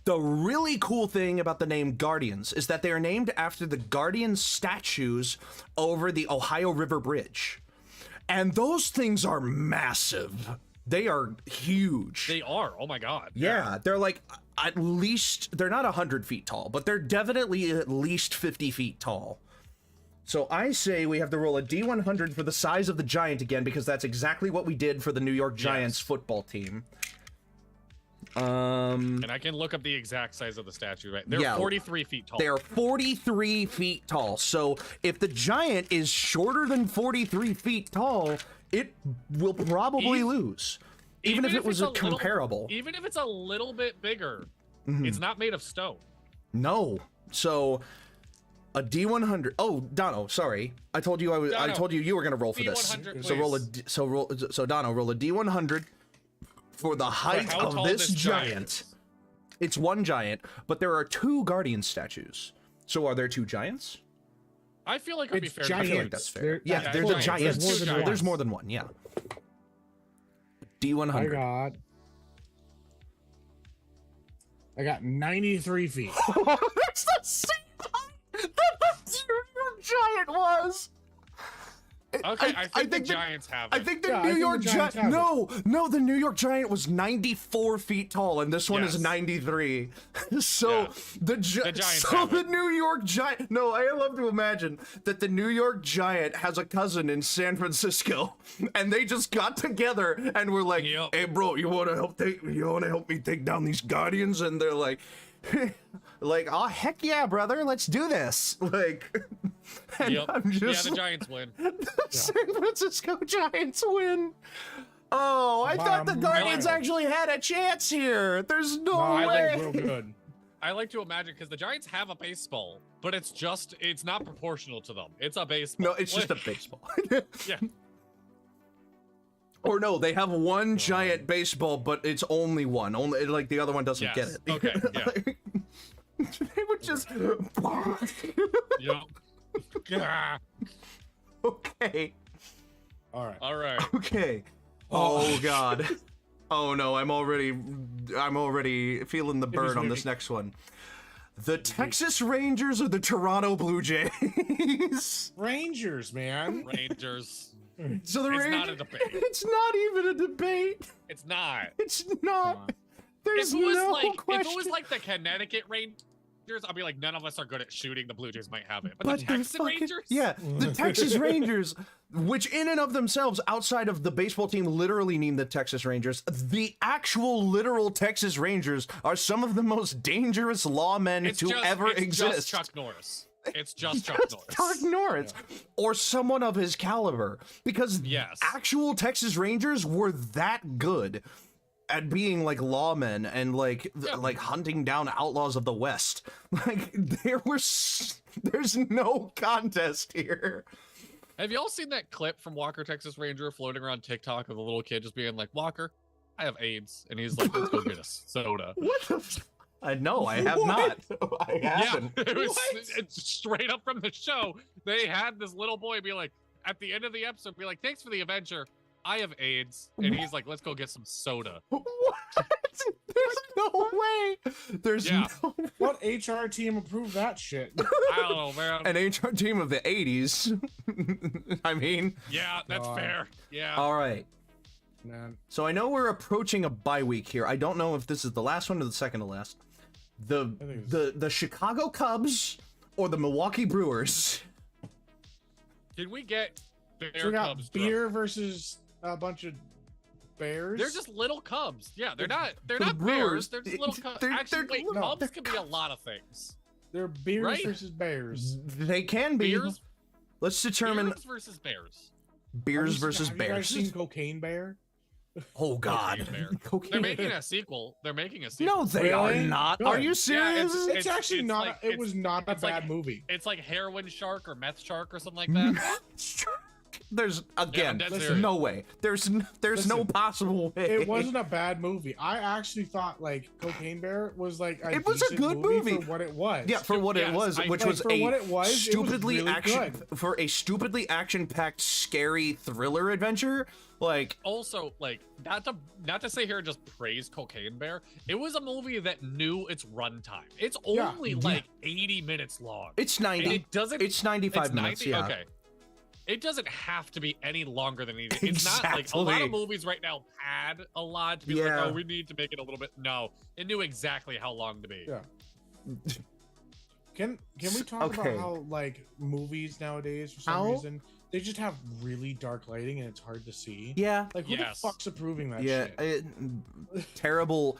The really cool thing about the name Guardians is that they are named after the Guardian statues over the Ohio River Bridge. And those things are massive. They are huge. They are. Oh my god. Yeah, they're like at least, they're not 100 feet tall, but they're definitely at least 50 feet tall. So I say we have to roll a D100 for the size of the giant again, because that's exactly what we did for the New York Giants football team. And I can look up the exact size of the statue, right? They're Yeah. 43 feet tall. They are 43 feet tall. So if the giant is shorter than 43 feet tall, it will probably Even- lose. Even if it was it's a little- comparable. Even if it's a little bit bigger, Mhm. it's not made of stone. No. So a D100. Oh, Dono, sorry. I told you I Dono, told you were going to roll for this. D100, So roll a please. so Dono, roll a D100 for the height how of tall this this giant giant. is. It's one giant, but there are two guardian statues. So are there two giants? I feel like it'd be It's fair. I giants. feel like that's fair. They're- Yeah, yeah, there's a giants. giant. There's more than There's one. more than one. Yeah. I D100. got 93 feet. That's the same height that the New York Giant was. Okay, I think the Giants have it. I think the Yeah, I New think York the Giants Giant. have No, the New York Giant was 94 feet tall, and this one is Yes. 93. So Yeah. the Giants so have the it. New York Giant. No, I love to imagine that the New York Giant has a cousin in San Francisco, and they just got together and were like, Yep. "Hey, bro, you want to help me take down these Guardians?" And they're like. Like, oh heck yeah, brother, let's do this. Like, and Yep. I'm just Yeah, the Giants win. the San Francisco Giants win. Oh, I thought the Guardians mile. actually had a chance here. There's no, No, I way. think real good. I like to imagine because the Giants have a baseball, but it's not proportional to them. It's a baseball. No, it's just a baseball. Yeah. Or no, they have one giant baseball, but it's only one. Only like the other one doesn't get Yes. it. Okay, yeah. They would just. Yep. Ah, Okay. All right. all right. Okay. Oh God. Oh no, I'm already feeling the burn on this movie. next one. The Texas Rangers or the Toronto Blue Jays? Rangers, man. Rangers. So the It's Rangers. not a debate. It's not even a debate. It's not. It's not. There's If it was no like question. if it was like the Connecticut Rangers, I'll be like, none of us are good at shooting. The Blue Jays might have it, but the Texas Rangers. Yeah, the Texas Rangers, which in and of themselves, outside of the baseball team literally named the Texas Rangers, the actual literal Texas Rangers are some of the most dangerous lawmen ever exist. Just Chuck Norris. It's just Chuck Norris. Chuck Norris, or someone of his caliber, because Yes. actual Texas Rangers were that good at being like lawmen and like like hunting down outlaws of the West. Like there's no contest here. Have y'all seen that clip from Walker, Texas Ranger, floating around TikTok of the little kid just being like, "Walker, I have AIDS," and he's like, "Let's go get a soda." What the? No, I have not. I haven't. Yeah, it's straight up from the show. They had this little boy be like, at the end of the episode, be like, "Thanks for the adventure. I have AIDS," and he's like, "Let's go get some soda." What? There's no way. There's Yeah. no. What HR team approved that shit? I don't know, man. An HR team of the 80s. I mean. Yeah, that's God. fair. Yeah. All right. Man. So I know we're approaching a bye week here. I don't know if this is the last one or the second to last. The Chicago Cubs or the Milwaukee Brewers. Can we get So Bear we got Cubs beer versus a bunch of bears. They're just little cubs. Yeah, they're not the bears. Brewers, They're just little cubs. they're Actually, wait, little- cubs they're can be a lot of things. They're beers Right? versus bears. They can be. Beers, Let's determine beers versus bears. beers versus Have you guys bears. seen Cocaine Bear? Oh God. Cocaine Bear. Cocaine They're Bear. making a sequel. They're making a sequel. No, they are Really? not. Good. Are you Yeah, serious? It's actually it's not. like- it was not a it's like- bad movie. It's like heroin shark or meth shark or something like that. There's again, dead there's serious. no way. There's no Listen, possible way. It wasn't a bad movie. I actually thought like Cocaine Bear was like It was a decent good movie. for what it was. Yeah, for what it Yes, was, I- which like, was for a what it was stupidly really action good. for a stupidly action-packed, scary thriller adventure. Like, Also, like, not to sit here and just praise Cocaine Bear. It was a movie that knew its runtime. It's Yeah. only like 80 minutes long. it's And 90. it doesn't. It's 95 it's minutes. 90? Yeah. Okay. It doesn't have to be any longer than it is. It's not like a lot Exactly. of movies right now pad a lot to be Yeah. like, oh, we need to make it a little bit. No, it knew exactly how long to be. Yeah. Can we talk Okay. about how like movies nowadays for some How? reason they just have really dark lighting and it's hard to see? Yeah. Like who Yes. the fuck's approving that Yeah. shit? Terrible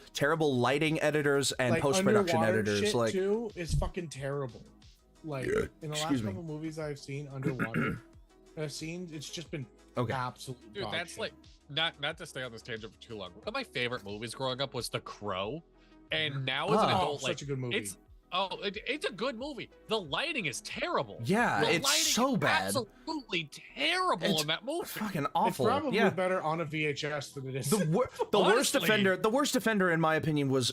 lighting editors and Like post-production underwater editors. shit Like, too is fucking terrible. Like in the last Excuse me. couple movies I've seen underwater, it's just been okay. absolute. Dude, dog that's shit. like not to stay on this tangent for too long. One of my favorite movies growing up was The Crow, and now as an Oh, adult, such like a good movie. it's a good movie. The lighting is terrible. Yeah, The it's lighting so is bad. Absolutely terrible It's in that movie. Fucking It's awful. probably Yeah. better on a VHS than it is. The worst Honestly. offender in my opinion was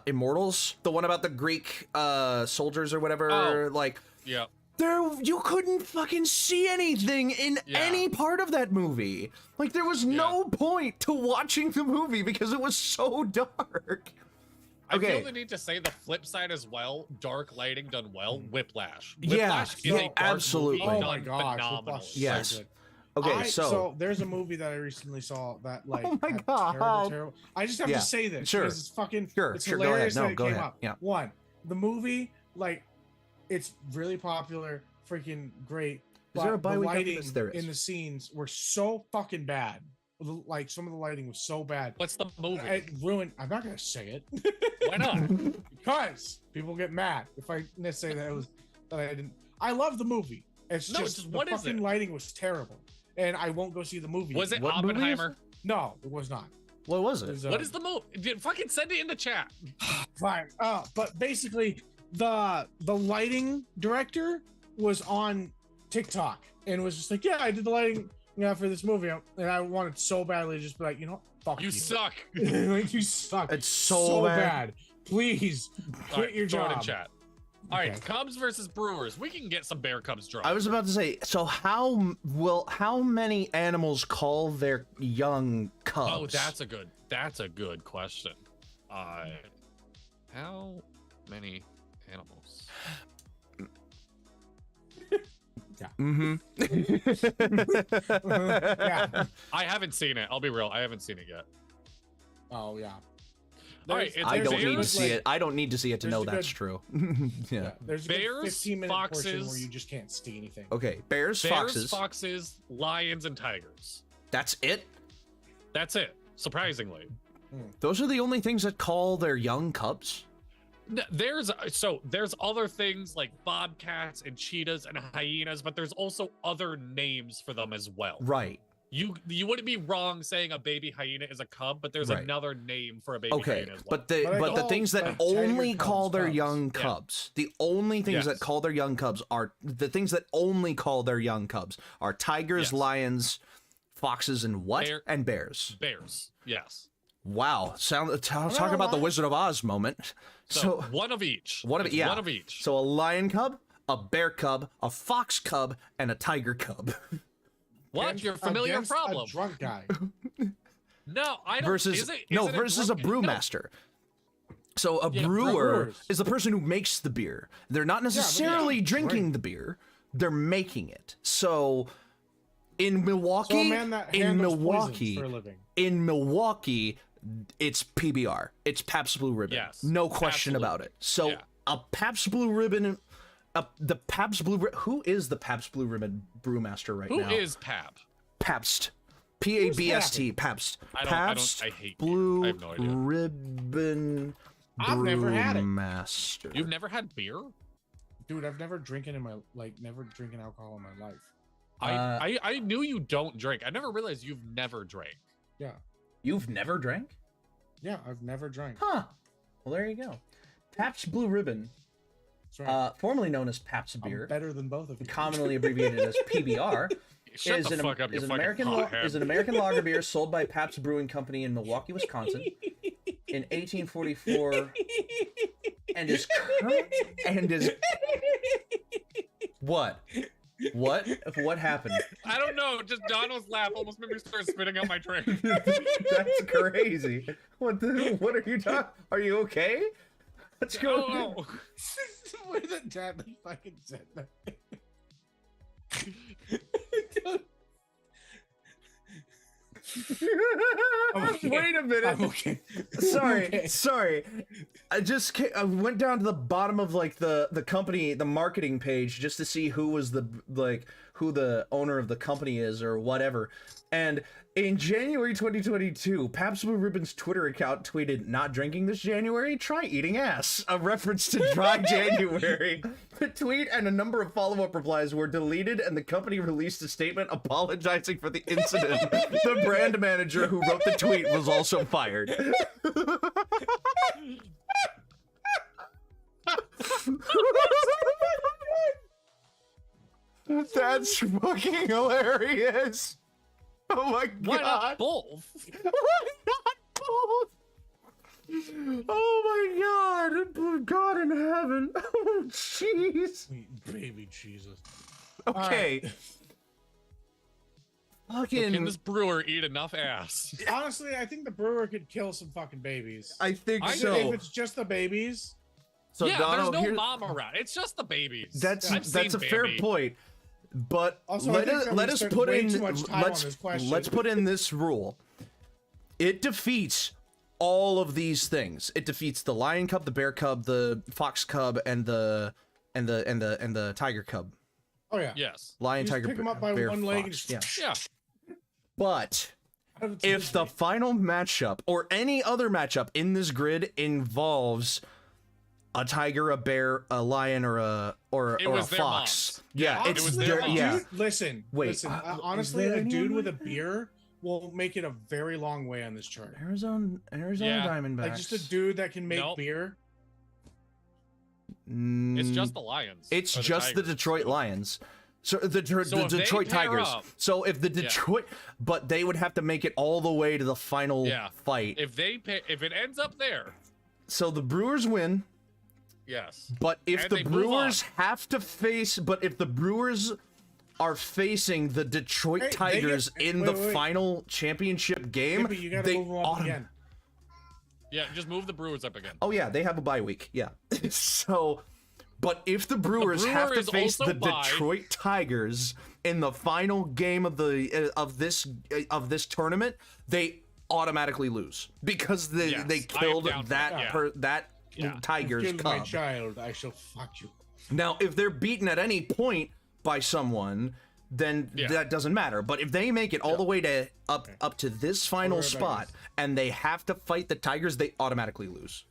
Immortals, the one about the Greek soldiers or whatever. Oh. Like Yeah. you couldn't fucking see anything in Yeah. any part of that movie. Like there was no point to watching the movie because it was so dark. I Okay. feel the need to say the flip side as well. Dark lighting done well. Whiplash. Yeah, Whiplash is yeah, a dark absolutely. movie Oh my done gosh, phenomenally. Whiplash is so Yes. good. Okay, so there's a movie that I recently saw that like Oh my had God. terrible. I just have Yeah, to say this sure. because it's fucking Sure, it's sure, go ahead. hilarious No, that it go came ahead. up. Yeah. One, the movie like it's really popular, freaking great. Is there a but bye the week after lighting this? There is. in the scenes were so fucking bad. Like some of the lighting was so bad. What's the movie? It ruined. I'm not gonna say it Why not? because people get mad if I say that it was that I didn't. I love the movie. It's No, just just the what is fucking it? lighting was terrible, and I won't go see the movie. Was it What movie is Oppenheimer? No, it was not. what was It it? was, What is the movie? Fucking send it in the chat. fine? But basically, the lighting director was on TikTok and was just like, "Yeah, I did the lighting, for this movie," and I wanted so badly to just be like, you know, what? Fuck You suck. like you suck. It's so bad. Please All quit right, your throw it in job. chat. All right, Okay. Cubs versus Brewers. We can get some Bear Cubs drunk. I was about to say, so how many animals call their young cubs? Oh, that's a good question. How many animals. Yeah. I haven't seen it. I'll be real. I haven't seen it yet. Oh yeah. All right, There's- I there's don't need to bears, see like- it. I don't need to see it to there's know a that's good- true. Yeah. There's a good Bears, 15-minute portion foxes- where you just can't see anything. Okay, bears, Bears, foxes. foxes, lions, and tigers. That's it? That's it. Surprisingly, Those are the only things that call their young cubs? there's other things like bobcats and cheetahs and hyenas, but there's also other names for them as well. Right. You wouldn't be wrong saying a baby hyena is a cub, but there's Right. another name for a baby Okay, hyena as well. but the But I but the call, things that like, only tiger call cubs their cubs. young Yeah. cubs, the only things that Yes. call their young cubs are the things that only call their young cubs are tigers, Yes. lions, foxes, and what? Bear- And bears. Bears, yes. Wow, talk gonna about the lie. Wizard of Oz moment. So, one of each. one of It's yeah, One of each. So a lion cub, a bear cub, a fox cub, and a tiger cub. What? Your familiar Against problem? A drunk guy. No, I don't. versus is it, no is it versus a drunk- no, brewmaster. So a Yeah, brewer brewers. is the person who makes the beer. They're not necessarily drinking drink. the beer; they're making it. So in Milwaukee, So a man that handles poisons for a living. in Milwaukee, it's PBR. It's Pabst Blue Ribbon. Yes, No question absolutely. about it. So Yeah. a Pabst Blue Ribbon, the Pabst Blue. Who is the Pabst Blue Ribbon brewmaster right Who now? is Pab? Pabst. P-A-B-S-T. Pabst. I Pabst hate beer. Blue I have no idea. Ribbon I've never had it. Brewmaster. You've never had beer? Dude, I've never drinking alcohol in my life. I knew you don't drink. I never realized you've never drank. Yeah. You've never drank? Yeah, I've never drank. Huh. Well, there you go. Pabst Blue Ribbon, That's right. formerly known as Pabst I'm Beer, better than both of you. commonly abbreviated as PBR, Shut is the an, fuck up, you is an fucking American pothead. is an American lager beer sold by Pabst Brewing Company in Milwaukee, Wisconsin, in 1844, and is what? What happened? I don't know. Just Donald's laugh almost made me start spitting out my drink. That's crazy. What are you talking? Are you okay? What's going on? Oh, Where the Dadley fucking said that. I'm okay. Wait a minute. I'm okay. Sorry, Okay. sorry. I went down to the bottom of like the company, the marketing page, just to see who was who the owner of the company is or whatever. And in January 2022, Pabst Blue Ribbon's Twitter account tweeted, "Not drinking this January? Try eating ass," a reference to Dry January. The tweet and a number of follow-up replies were deleted, and the company released a statement apologizing for the incident. The brand manager who wrote the tweet was also fired. That's fucking hilarious. Oh my why not god. both? Why not both? Oh my god. God in heaven. Oh jeez. Sweet baby Jesus. Okay. Can Fucking this brewer eat enough ass? Honestly, I think the brewer could kill some fucking babies. I think I If so. it's just the babies, So yeah, Dono, there's no here- mom around. It's just the babies. that's I've that's a seen fair Bambi. point. But Also, I let think us that let we us spent put way in too much time on this question. let's put in this rule. It defeats all of these things. It defeats the lion cub, the bear cub, the fox cub, and the tiger cub. oh yeah. Yes. Lion, You just tiger, pick 'em up by bear, one leg and fox. just- Yeah. Yeah. But Out of its if the misery. final matchup or any other matchup in this grid involves a tiger, a bear, a lion, or a It was their fox, moms. yeah, Yeah, it's it was honestly, their their, moms. yeah. dude, listen. Wait, listen. is Honestly, there a dude anyone with a like that? beer will make it a very long way on this chart. Arizona Yeah. Diamondbacks. Like just a dude that can make Nope. beer. It's just the lions. It's or just the tigers. Detroit Lions. So the So if they Detroit pair Tigers. up- So if the Detroit, but they would have to make it all the way to the final Yeah. fight. If it ends up there, So the Brewers win, yes. but if And the they move Brewers on. have to face, but if the Brewers are facing the Detroit Hey, they Tigers get- in wait, the wait. final championship game, Yeah, but you gotta they move them up again. Yeah, just move the Brewers up again. Oh yeah, they have a bye week. Yeah. So But if the Brewers have to Brewers face also the buy- Detroit Tigers in the final game of this tournament, they automatically lose because they Yes, I am killed down for that that, You've Tigers killed my cub. child. I shall fuck you. Now, if they're beaten at any point by someone, then that doesn't matter. But if they make it all the way to up to this final spot and they have to fight the Tigers, they automatically lose.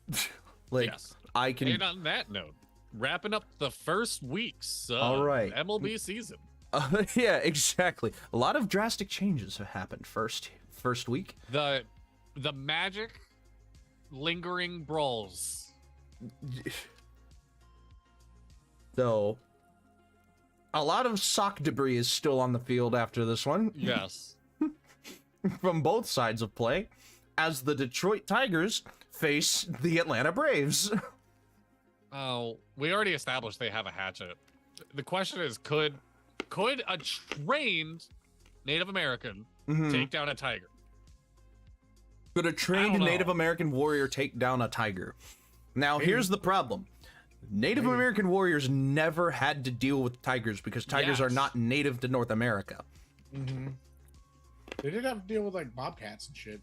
Like Yes. I can. And on that note, wrapping up the first weeks of All right. MLB season. Yeah, exactly. A lot of drastic changes have happened first week. The magic lingering brawls. So a lot of sock debris is still on the field after this one Yes. from both sides of play as the Detroit Tigers face the Atlanta Braves. Oh, we already established they have a hatchet. The question is, could a trained Native American take down a tiger? Could a trained know. Native American warrior take down a tiger? Now, here's the problem. Native American warriors never had to deal with tigers because tigers are Yes. not native to North America. They did have to deal with like bobcats and shit.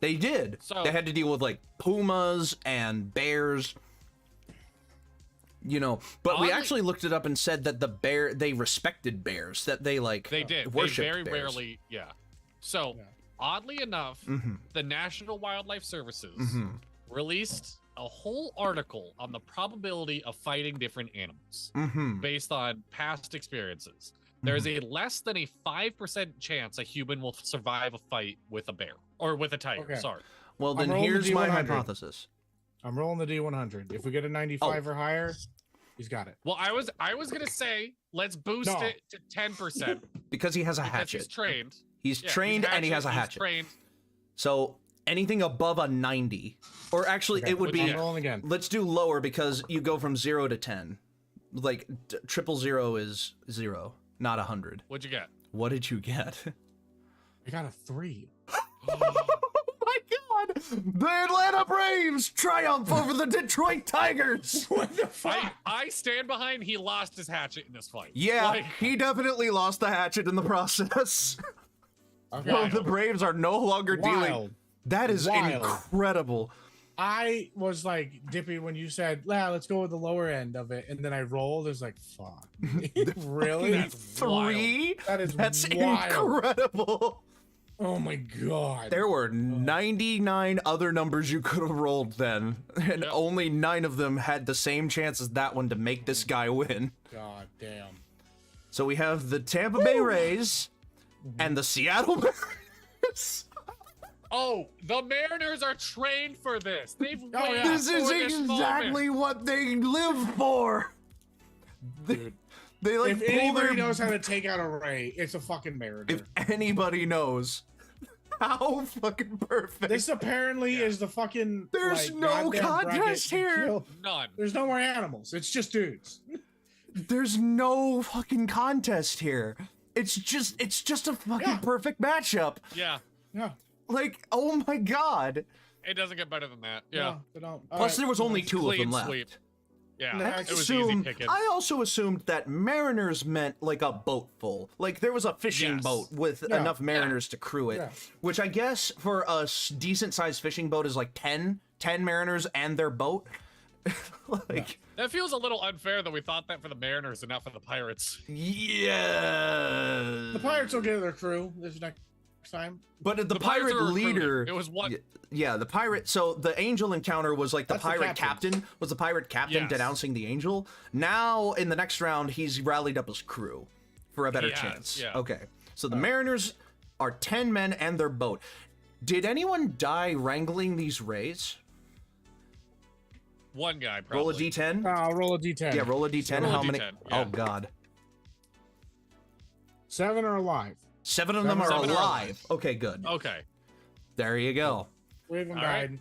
They did. So- They had to deal with like pumas and bears. You know, but we Oddly- actually looked it up and said that they respected bears, that they like They did. They worshipped very bears. rarely, yeah. So, oddly enough, the National Wildlife Services released a whole article on the probability of fighting different animals based on past experiences. There's a less than a 5% chance a human will survive a fight with a bear or with a tiger. Okay. Sorry. Well, then rolling the here's my D100. hypothesis. I'm rolling the D100. If we get a 95 or higher, he's got it. Well, I was gonna say let's boost No. it to 10% Because he has a because hatchet. he's trained. He's Yeah, trained and he has a he's hatchet. Trained. So anything above a 90, or actually Okay, it would be, I'm rolling again. let's do lower because you go from 0 to 10. Like 000 is 0, not 100. What'd you get? What did you get? I got a 3. Oh my god! The Atlanta Braves triumph over the Detroit Tigers! What the fuck? I stand behind. He lost his hatchet in this fight. Yeah, Like, he definitely lost the hatchet in the process. Okay. Well, the Braves are no longer dealing. Wild. That is Wild. incredible. I was like dippy when you said, "Yeah, let's go with the lower end of it," and then I rolled. It was like, "Fuck, really? That's 3? That is That's wild. incredible. Oh my god!" There were 99 other numbers you could have rolled then, and Yep. only 9 of them had the same chance as that one to make this guy win. God damn. So we have the Tampa Bay Rays and the Seattle Mariners. Oh, the Mariners are trained for this. They've waited yeah. This is for this exactly moment. what they live for. Dude. They like If pull anybody their, knows how to take out a Ray, it's a fucking Mariner. if anybody knows how fucking perfect. This apparently is the fucking. There's like, no goddamn bracket contest to here. kill. None. There's no more animals. It's just dudes. There's no fucking contest here. It's just a fucking Yeah. perfect matchup. Yeah, Yeah. Like, oh my god. it doesn't get better than that. Yeah, No, they don't. All Plus right. there was only 2 of clean them left. sweep. Yeah, I it was easy picking. I also assumed that mariners meant like a boat full. Like there was a fishing Yes. boat with Yeah. enough mariners to crew it. Yeah. Which I guess for a decent sized fishing boat is like 10 mariners and their boat. Like, That feels a little unfair that we thought that for the Mariners and not for the Pirates. yeah. The Pirates will get their crew this next time. But the Pirates pirate are recruiting. leader. It was one. Yeah, the pirate. So the angel encounter was like the That's the pirate captain. captain. Was the pirate captain Yes. denouncing the angel? Now in the next round, he's rallied up his crew for a better He has, chance. yeah. Okay, so the Mariners are 10 men and their boat. Did anyone die wrangling these rays? One guy probably. Roll a d10. I'll roll a D10. Yeah, roll a d10. Roll a How many? D10, yeah. Oh god, 7 are alive. 7 of them are Seven are alive. alive. Okay, good. Okay. There you go. 3 of them All right. died.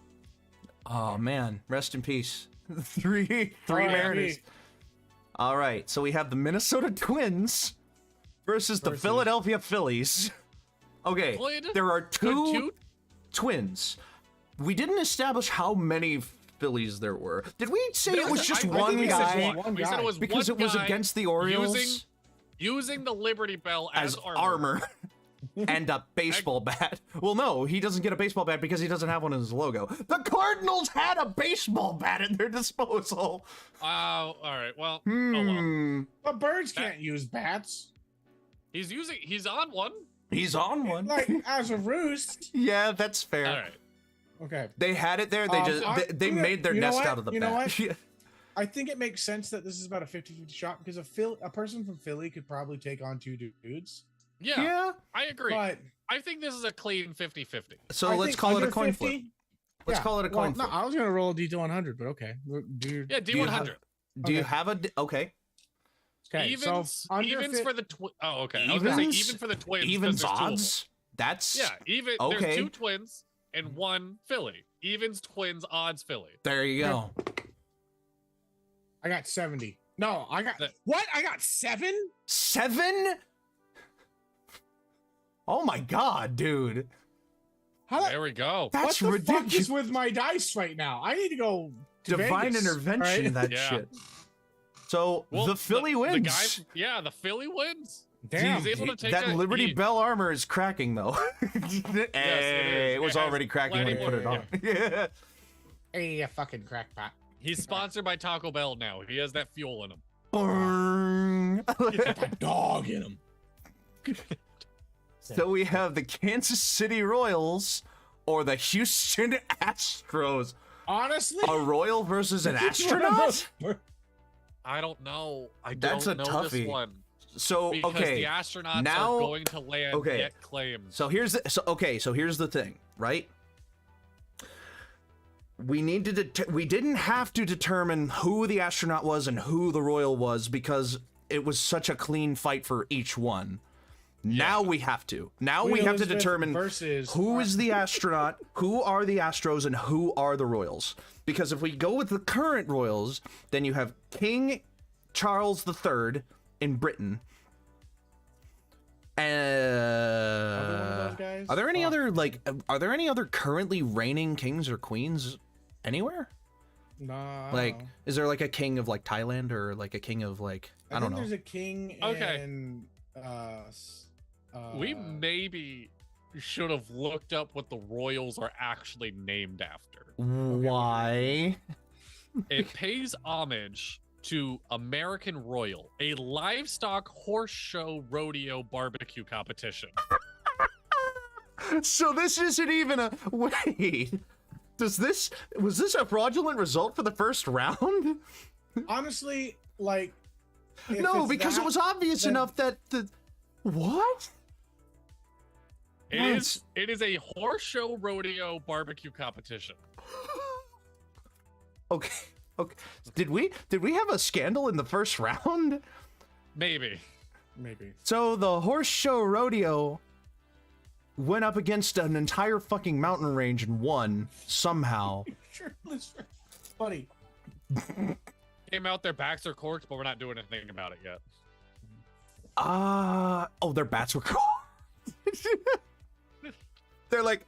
Oh man, rest in peace. three R.I.P. Mariners. All right, so we have the Minnesota Twins versus the Versus- Philadelphia Phillies. Okay, Could- there are Could two two? twins. We didn't establish how many Phillies there were. Did we say it was just I one think we said guy? one. We said it was Because one it was guy against the Orioles using the Liberty Bell as armor. And a baseball bat. Well, no, he doesn't get a baseball bat because he doesn't have one in his logo. The Cardinals had a baseball bat at their disposal. All right. Well, oh well. But birds can't use bats. He's on one. He's on one. Like, as a roost. Yeah, that's fair. All right. Okay. They had it there. They made their nest out of the bat. You know what? I think it makes sense that this is about a 50-50 shot because a person from Philly could probably take on two dudes. Yeah, I agree. But I think this is a clean 50-50. So let's call it a coin flip. Let's call it a coin flip. No, I was gonna roll a D100, but okay. Yeah, D100. Do you have a okay? Okay, evens for the oh, okay. Evens? I was gonna say even for the twins. Evens odds. That's even. Okay. There's two twins and one Philly. Evens, twins, odds, Philly. There you go. I got 70. No, I got what? I got 7. 7? Oh my god, dude. There we go. That's what the ridiculous. fuck is with my dice right now? I need to go to Divine Vegas, intervention, right? that shit. So the Philly wins. The Philly wins. Damn. He's able to take that Liberty Bell armor is cracking though. Hey, it was already cracking when he put it on. Yeah. Hey, you fucking crackpot. He's sponsored by Taco Bell now. He has that fuel in him. He's got that dog in him. So we have the Kansas City Royals or the Houston Astros. Honestly, a Royal versus an astronaut? I don't know. That's a know toughie. this one. So because okay, the astronauts now are going to land get claims. So here's the thing, right? We didn't have to determine who the astronaut was and who the Royal was because it was such a clean fight for each one. Now we have to. Now we have to determine who is the astronaut, who are the Astros, and who are the Royals. Because if we go with the current Royals, then you have King Charles III in Britain. Are there any other currently reigning kings or queens anywhere? No. Like, is there like a king of like Thailand or like a king of like I don't know? There's a king in we maybe should have looked up what the Royals are actually named after. Why? It pays homage to American Royal, a livestock horse show rodeo barbecue competition. So this isn't even a wait. Was this a fraudulent result for the first round? Honestly, like no, because it was obvious enough that the what? It is a horse show rodeo barbecue competition. Okay. Did we have a scandal in the first round? Maybe. So the horse show rodeo went up against an entire fucking mountain range and won somehow. Buddy. Came out, their backs are corked, but we're not doing anything about it yet. Their bats were corked. They're like,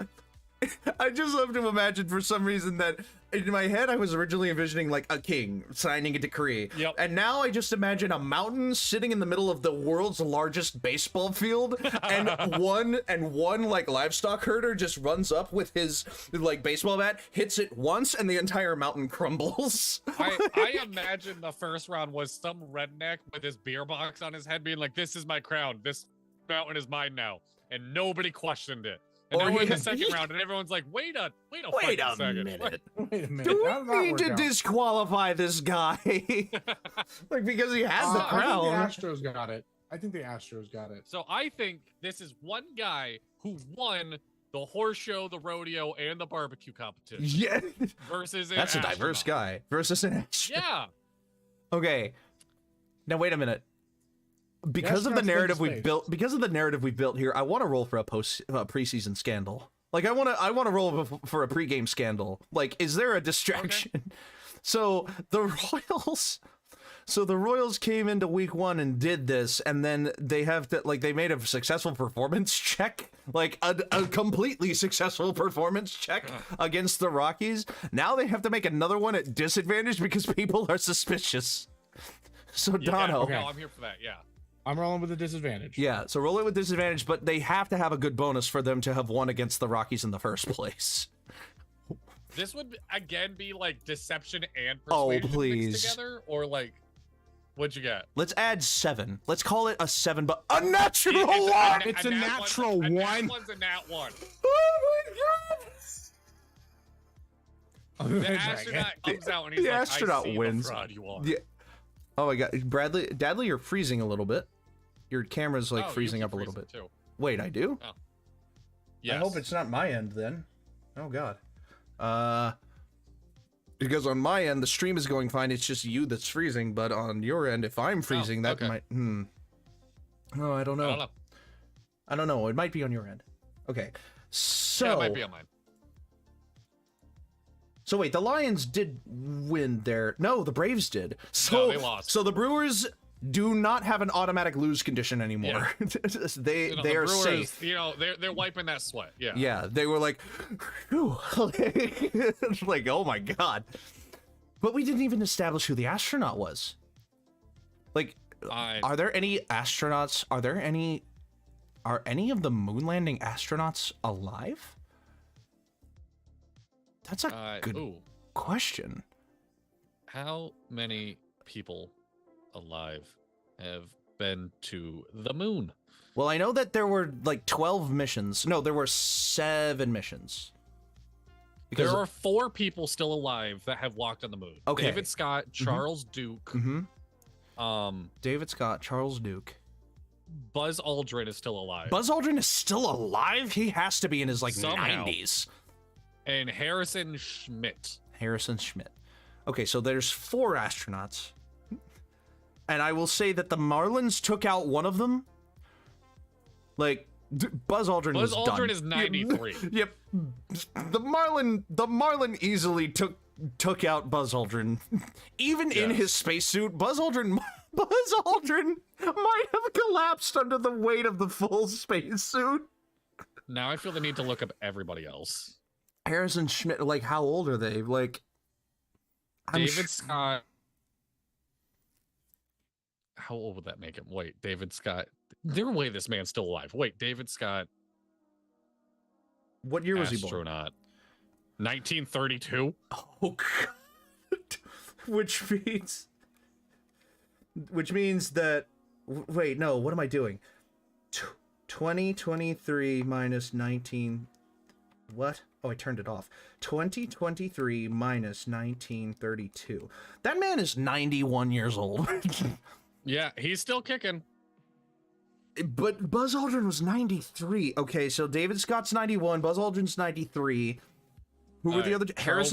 I just love to imagine for some reason that in my head I was originally envisioning like a king signing a decree. Yep. And now I just imagine a mountain sitting in the middle of the world's largest baseball field and one like livestock herder just runs up with his like baseball bat, hits it once, and the entire mountain crumbles. I imagine the first round was some redneck with his beer box on his head being like, this is my crown, this mountain is mine now, and nobody questioned it. And now we're in the second round, and everyone's like, wait a minute. Wait a minute. Do we need to disqualify this guy? Like, because he has the crown. I think the Astros got it. So I think this is one guy who won the horse show, the rodeo, and the barbecue competition. Yeah. Versus That's a diverse guy. Versus an astronaut. Yeah. Okay. Now, wait a minute. Because of the narrative we built here, I want to roll for a preseason scandal. Like I want to roll for a pregame scandal. Like, is there a distraction? Okay. So the Royals. So the Royals came into week 1 and did this, and then they have to, like, they made a successful performance check, like a completely successful performance check against the Rockies. Now they have to make another one at disadvantage because people are suspicious. So Dono. No, I'm here for that. Yeah. I'm rolling with a disadvantage. Yeah, so roll it with disadvantage, but they have to have a good bonus for them to have won against the Rockies in the first place. This would again be like deception and persuasion please. mixed together, or like, what'd you get? Let's add 7. Let's call it a 7, but a natural It's one. It's a natural A nat one. one's a nat one. Oh my god! The astronaut comes out and he's the like, astronaut I see wins. the fraud you are. Yeah. Oh my god, Dadley, you're freezing a little bit. Your camera's like Oh, you freezing keep up a little bit. freezing, Too. Wait, I do? Oh. Yes. I hope it's not my end then. Oh god. Because on my end the stream is going fine. It's just you that's freezing. But on your end, if I'm freezing, that okay. might. Oh, I don't know. I don't know. I don't know. It might be on your end. Okay. So. Yeah, it might be on mine. So wait, the Lions did win there. No, the Braves did. So No, they lost. So the Brewers do not have an automatic lose condition anymore. they You know, they the are Brewers, safe. You know, they're wiping that sweat. Yeah. Yeah, they were like, whew. Like, oh my god. But we didn't even establish who the astronaut was. Like, are there any astronauts? Are any of the moon landing astronauts alive? That's a good question. How many people alive have been to the moon? Well, I know that there were like 12 missions. No, there were 7 missions. There are 4 people still alive that have walked on the moon. Okay. David Scott, Charles Duke, David Scott, Charles Duke. Buzz Aldrin is still alive. Buzz Aldrin is still alive? He has to be in his like Somehow. 90s. And Harrison Schmitt. Harrison Schmitt. Okay, so there's 4 astronauts. And I will say that the Marlins took out one of them. Like, Buzz Aldrin was done. Buzz Aldrin is 93. Yep. The Marlin easily took out Buzz Aldrin. Even in his spacesuit, Buzz Aldrin might have collapsed under the weight of the full spacesuit. Now I feel the need to look up everybody else. Harrison Schmitt, like, how old are they? Like, David Scott. How old would that make him? Wait, David Scott. There's no way this man's still alive. Wait, David Scott. What year was he born? Astronaut. 1932. Oh god. Which means that wait, no, what am I doing? 2023 minus 19 what? Oh, I turned it off. 2023 minus 1932. That man is 91 years old. Yeah, he's still kicking. But Buzz Aldrin was 93. Okay, so David Scott's 91, Buzz Aldrin's 93. Who were the other? Charles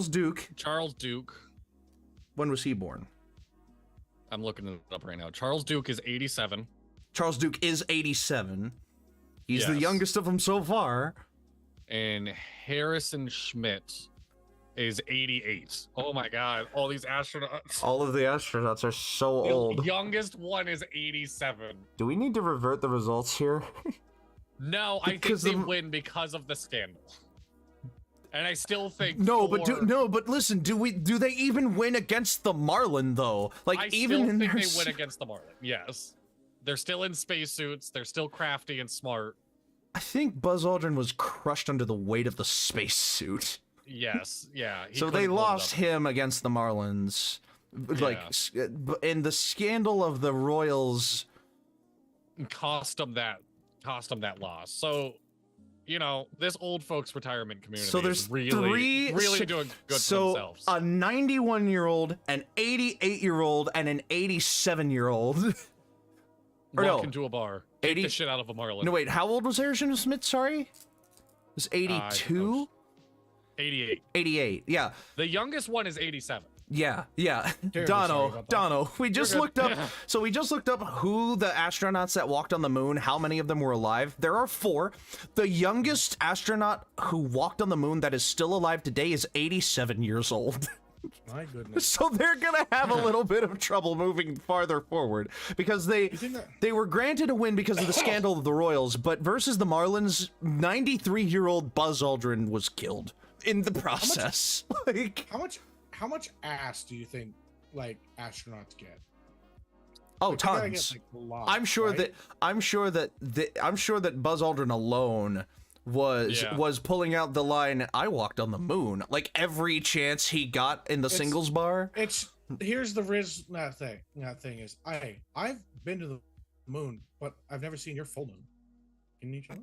Duke. Charles Duke. When was he born? I'm looking it up right now. Charles Duke is 87. Charles Duke is 87. He's the Yes. youngest of them so far. And Harrison Schmitt is 88. Oh my god, all these astronauts. All of the astronauts are so old. The youngest one is 87. Do we need to revert the results here? No, I think Because they win because of the scandal. And I still think but listen, do they even win against the Marlin though? Like I even still in think their they win against the Marlin. Yes. They're still in spacesuits, they're still crafty and smart. I think Buzz Aldrin was crushed under the weight of the spacesuit. Yes, yeah. So they lost him against the Marlins. Like, in the scandal of the Royals cost them that loss. So, you know, this old folks retirement community so there's is really doing good for themselves. A 91-year-old, an 88-year-old, and an 87-year-old. Walk into a bar, take the shit out of a Marlin. No, wait, how old was Harrison Smith? Sorry? It was 82? 88. 88, yeah. The youngest one is 87. Yeah. Terribly sorry Dono, about that. we just looked up, so we just looked up who the astronauts that walked on the moon, how many of them were alive. There are 4. The youngest astronaut who walked on the moon that is still alive today is 87 years old. My goodness. So they're gonna have a little bit of trouble moving farther forward because they were granted a win because of the scandal of the Royals, but versus the Marlins, 93-year-old Buzz Aldrin was killed in the process. How much ass do you think like astronauts get? Oh, Like, they gotta tons. get, like, a lot, I'm sure right? that Buzz Aldrin alone was pulling out the line, "I walked on the moon," like every chance he got in the singles bar. Here's the Riz thing. That thing is, I've been to the moon, but I've never seen your full moon. Can you show?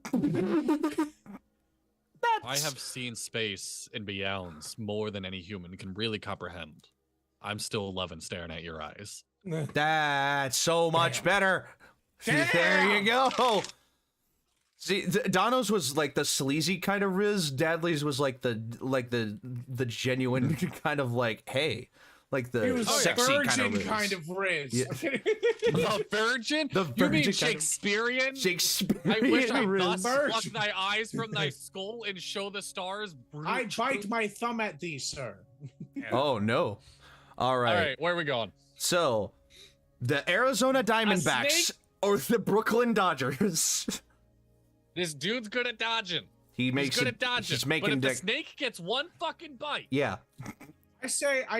I have seen space and beyond more than any human can really comprehend. I'm still loving staring at your eyes. That's so much Damn. better. Damn. There you go. See, Dono's was like the sleazy kind of Riz. Dadley's was like the genuine kind of like, hey, like He the was sexy virgin kind of Riz. Riz. Yeah. The virgin? The You virgin mean kind of- Shakespearean? Shakespearean I wish I Riz. thus Virgin. pluck thy eyes from thy skull and show the stars. I bite my thumb at thee, sir. Oh no! All right. All right, where are we going? So, the Arizona Diamondbacks snake? or the Brooklyn Dodgers. This dude's good at dodging. He makes He's good it. at dodging. He's making but if the dick. snake gets one fucking bite, Yeah. I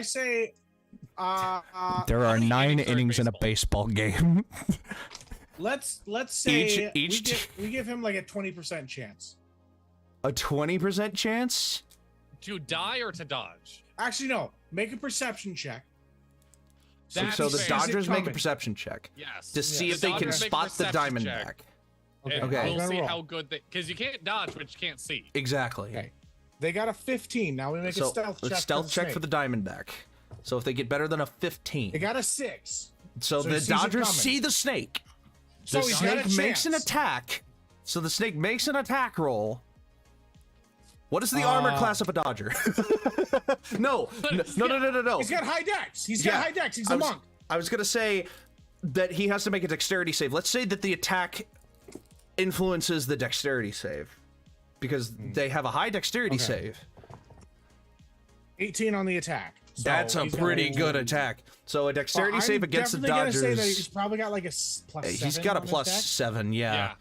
say. There how are many 9 innings are in innings in a baseball game. Let's say Each we give him like a 20% chance. a 20% chance. to die or to dodge. Actually, no. Make a perception check. That's So the fair. Dodgers make a coming. perception check Yes. to see Yeah. if they can Dodgers make a spot the perception Diamondback. check. Okay. And Okay. we'll Gotta see roll. how good they, because you can't dodge, but you can't see. Exactly. Okay. They got a 15. Now we make So a stealth check. a stealth check for the Diamondback. So if they get better than a 15, They got a 6. so so the he sees it Dodgers coming. see the snake. So The he's got a snake makes an chance. attack. So the snake makes an attack roll. What is the armor class of a Dodger? No. He's got high dex. He's got Yeah, high dex. He's I a was- monk. I was gonna say that he has to make a dexterity save. Let's say that the attack influences the dexterity save because they have a high dexterity Okay. save. 18 on the attack. So That's a he's got pretty good attack. So a dexterity I'm save against the definitely Dodgers. Gonna say that he's probably got like a +7. He's got a on his plus dex. 7, yeah.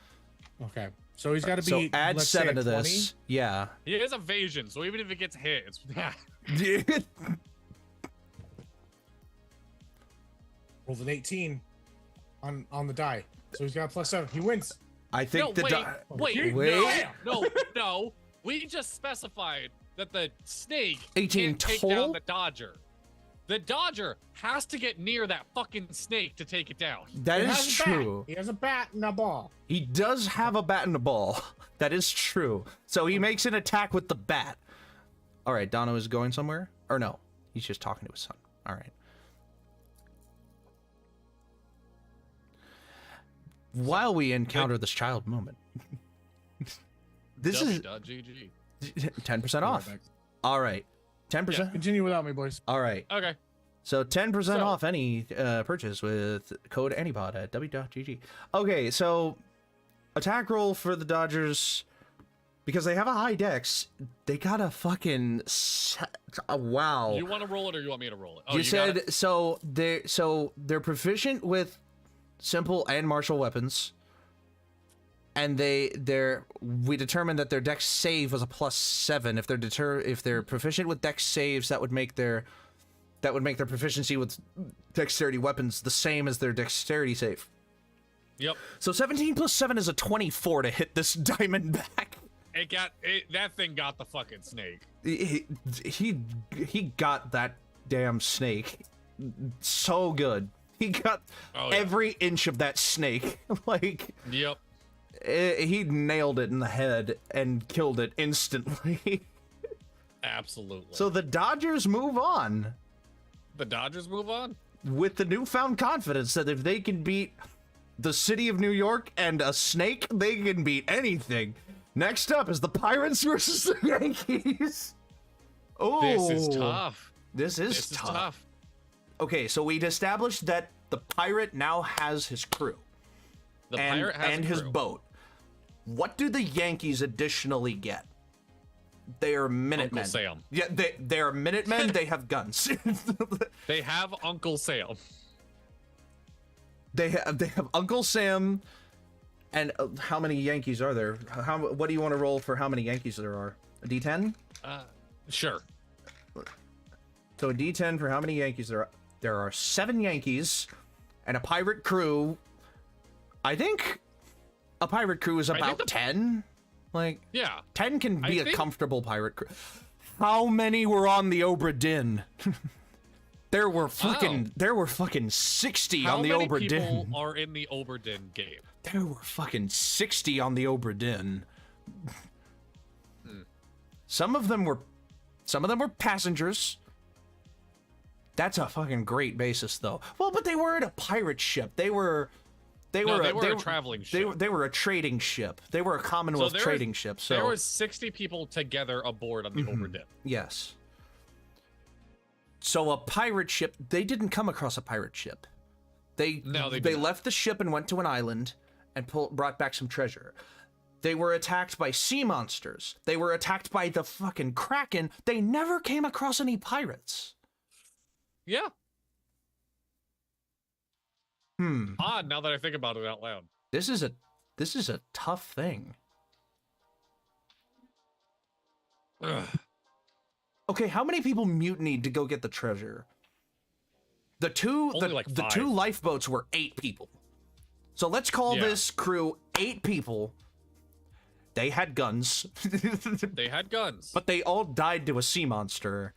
Okay. So he's got to be. So add let's say, 7 a to 20. this. Yeah. He has evasion, so even if it gets hit, it's Rolled an 18 on the die. So he's got a +7. He wins. I think no. the Wait, Wait. no. We just specified that the snake 18 can't take total? down the Dodger. The Dodger has to get near that fucking snake to take it down. That He is has a bat. true. He has a bat and a ball. He does have a bat and a ball. That is true. So he makes an attack with the bat. All right, Dono is going somewhere? Or no, he's just talking to his son. All right. While we encounter this child moment, this is GG. 10% off. All right, 10%. Continue without me, boys. All right. Okay. So 10% So- off any purchase with code ANYPOD at w.gg. Okay, so attack roll for the Dodgers, because they have a high dex, they got a fucking wow. You want to roll it or you want me to roll it? Oh, You got said it? so they're proficient with simple and martial weapons, and we determined that their dex save was a +7. If they're proficient with dex saves, that would make their proficiency with dexterity weapons the same as their dexterity save. Yep. So 17 plus 7 is a 24 to hit this Diamondback. That thing got the fucking snake. He got that damn snake so good. He got Oh, yeah. every inch of that snake. Like, Yep. he nailed it in the head and killed it instantly. Absolutely. So the Dodgers move on the Dodgers move on. with the newfound confidence that if they can beat the city of New York and a snake, they can beat anything. Next up is the Pirates versus the Yankees. Oh, This is tough. This is This is tough. tough. Okay, so we'd established that the pirate now has his crew The and pirate has a his crew. boat. What do the Yankees additionally get? They are Uncle Minutemen. Sam. Yeah, they're Minutemen. They have guns. They have Uncle Sam. They have Uncle Sam. And how many Yankees are there? What do you want to roll for how many Yankees there are? A D10? Sure. So a D10 for how many Yankees there are. There are 7 Yankees and a pirate crew. I think a pirate crew is about 10. Like, Yeah. 10 can be a think- comfortable pirate crew. How many were on the Obra Dinn? There were fucking 60 How on the many Obra people Dinn. are in the Obra Dinn game? There were fucking 60 on the Obra Dinn. Some of them were passengers. That's a fucking great basis, though. Well, but they weren't a pirate ship. They were a traveling ship. They were a trading ship. They were a Commonwealth trading ship. So there was 60 people together aboard on the Obra Dinn. yes. So a pirate ship. They didn't come across a pirate ship. They did left the ship and went to an island and brought back some treasure. They were attacked by sea monsters. They were attacked by the fucking Kraken. They never came across any pirates. Yeah. Hmm. Odd now that I think about it out loud. This is a tough thing. Ugh. Okay, how many people mutinied to go get the treasure? The two Only like the 5. 2 lifeboats were 8 people. So let's call Yeah. this crew 8 people. They had guns. They had guns. But they all died to a sea monster.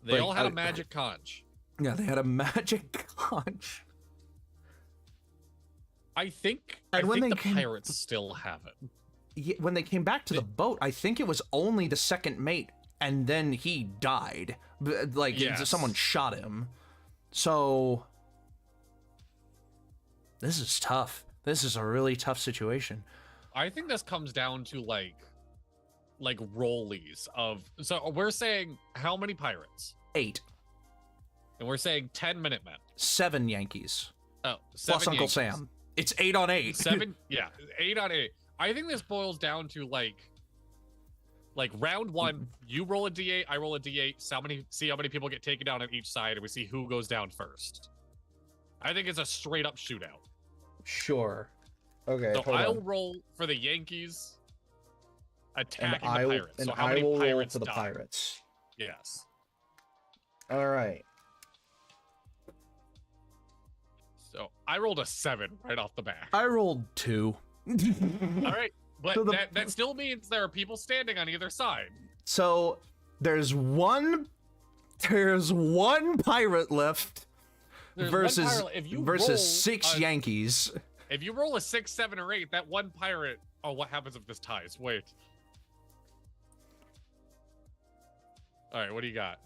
They like, all had a magic conch. Yeah, they had a magic conch. I think And when the they came- pirates still have it. Yeah, when they came back to the boat, I think it was only the second mate, and then he died. Like, Yes. someone shot him. So, this is tough. This is a really tough situation. I think this comes down to like rollies of. So we're saying how many pirates? 8. And we're saying 10 Minutemen. 7 Yankees. Oh, Plus 7 Uncle Yankees. Sam. It's 8 on 8. 7, yeah, 8 on 8. I think this boils down to like round 1, you roll a d8, I roll a d8, see how many people get taken down on each side, and we see who goes down first. I think it's a straight up shootout. Sure. Okay, So hold I'll on. roll for the Yankees And attacking I the will, pirates. and So how I many will roll pirates for the die? pirates. Yes. All right. So I rolled a 7 right off the bat. I rolled 2. All right. But So that still means there are people standing on either side. So there's one pirate left There's one versus pirate. If you roll 6 a- Yankees. If you roll a 6, 7, or 8, that one pirate. Oh, what happens if this ties? Wait. All right, what do you got?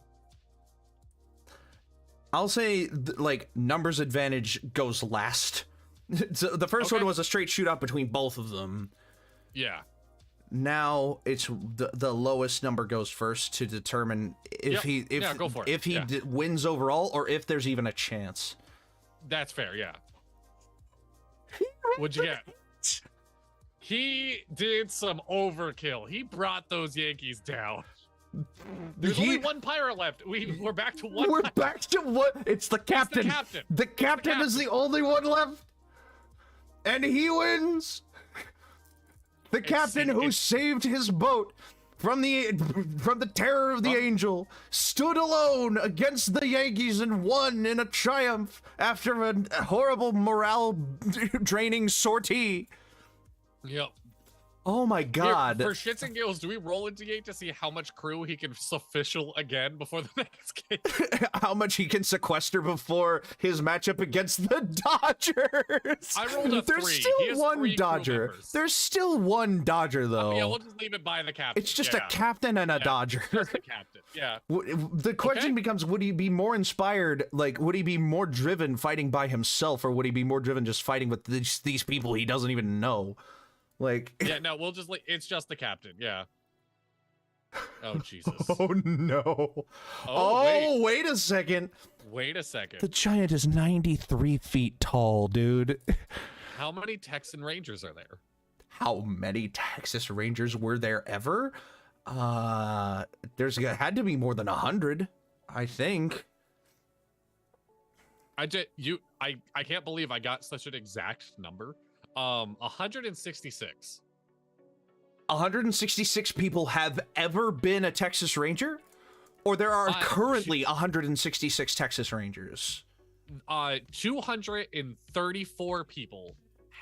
I'll say like numbers advantage goes last. So the first one Okay. was a straight shootout between both of them. Yeah. Now it's the lowest number goes first to determine if Yep. Yeah, go for it. if he Yeah. wins overall or if there's even a chance. That's fair, yeah. What'd you get? He did some overkill. He brought those Yankees down. There's only one pirate left. We're back to one. We're pirate. back to what? It's the captain. captain. The captain is the only one left, and he wins. The captain who saved his boat from the terror of the angel stood alone against the Yankees and won in a triumph after a horrible morale draining sortie. Yep. Oh my god. Here, for shits and giggles, do we roll a d8 to see how much crew he can official again before the next game? How much he can sequester before his matchup against the Dodgers. I rolled a 3. There's He still has one 3 crew Dodger. members. There's still one Dodger though. Yeah, we'll just leave it by the captain. It's just yeah. a captain and a Dodger. Just the captain. Yeah. The question becomes, would he be more inspired, like, would he be more driven fighting by himself, or would he be more driven just fighting with these people he doesn't even know? Like, Yeah, no, we'll just it's just the captain. Yeah. Oh Jesus. oh no. Oh, Wait a second. Wait a second. The giant is 93 feet tall, dude. How many Texan Rangers are there? How many Texas Rangers were there ever? Had to be more than 100, I think. I can't believe I got such an exact number. 166. 166 people have ever been a Texas Ranger? Or there are currently 166 Texas Rangers? 234 people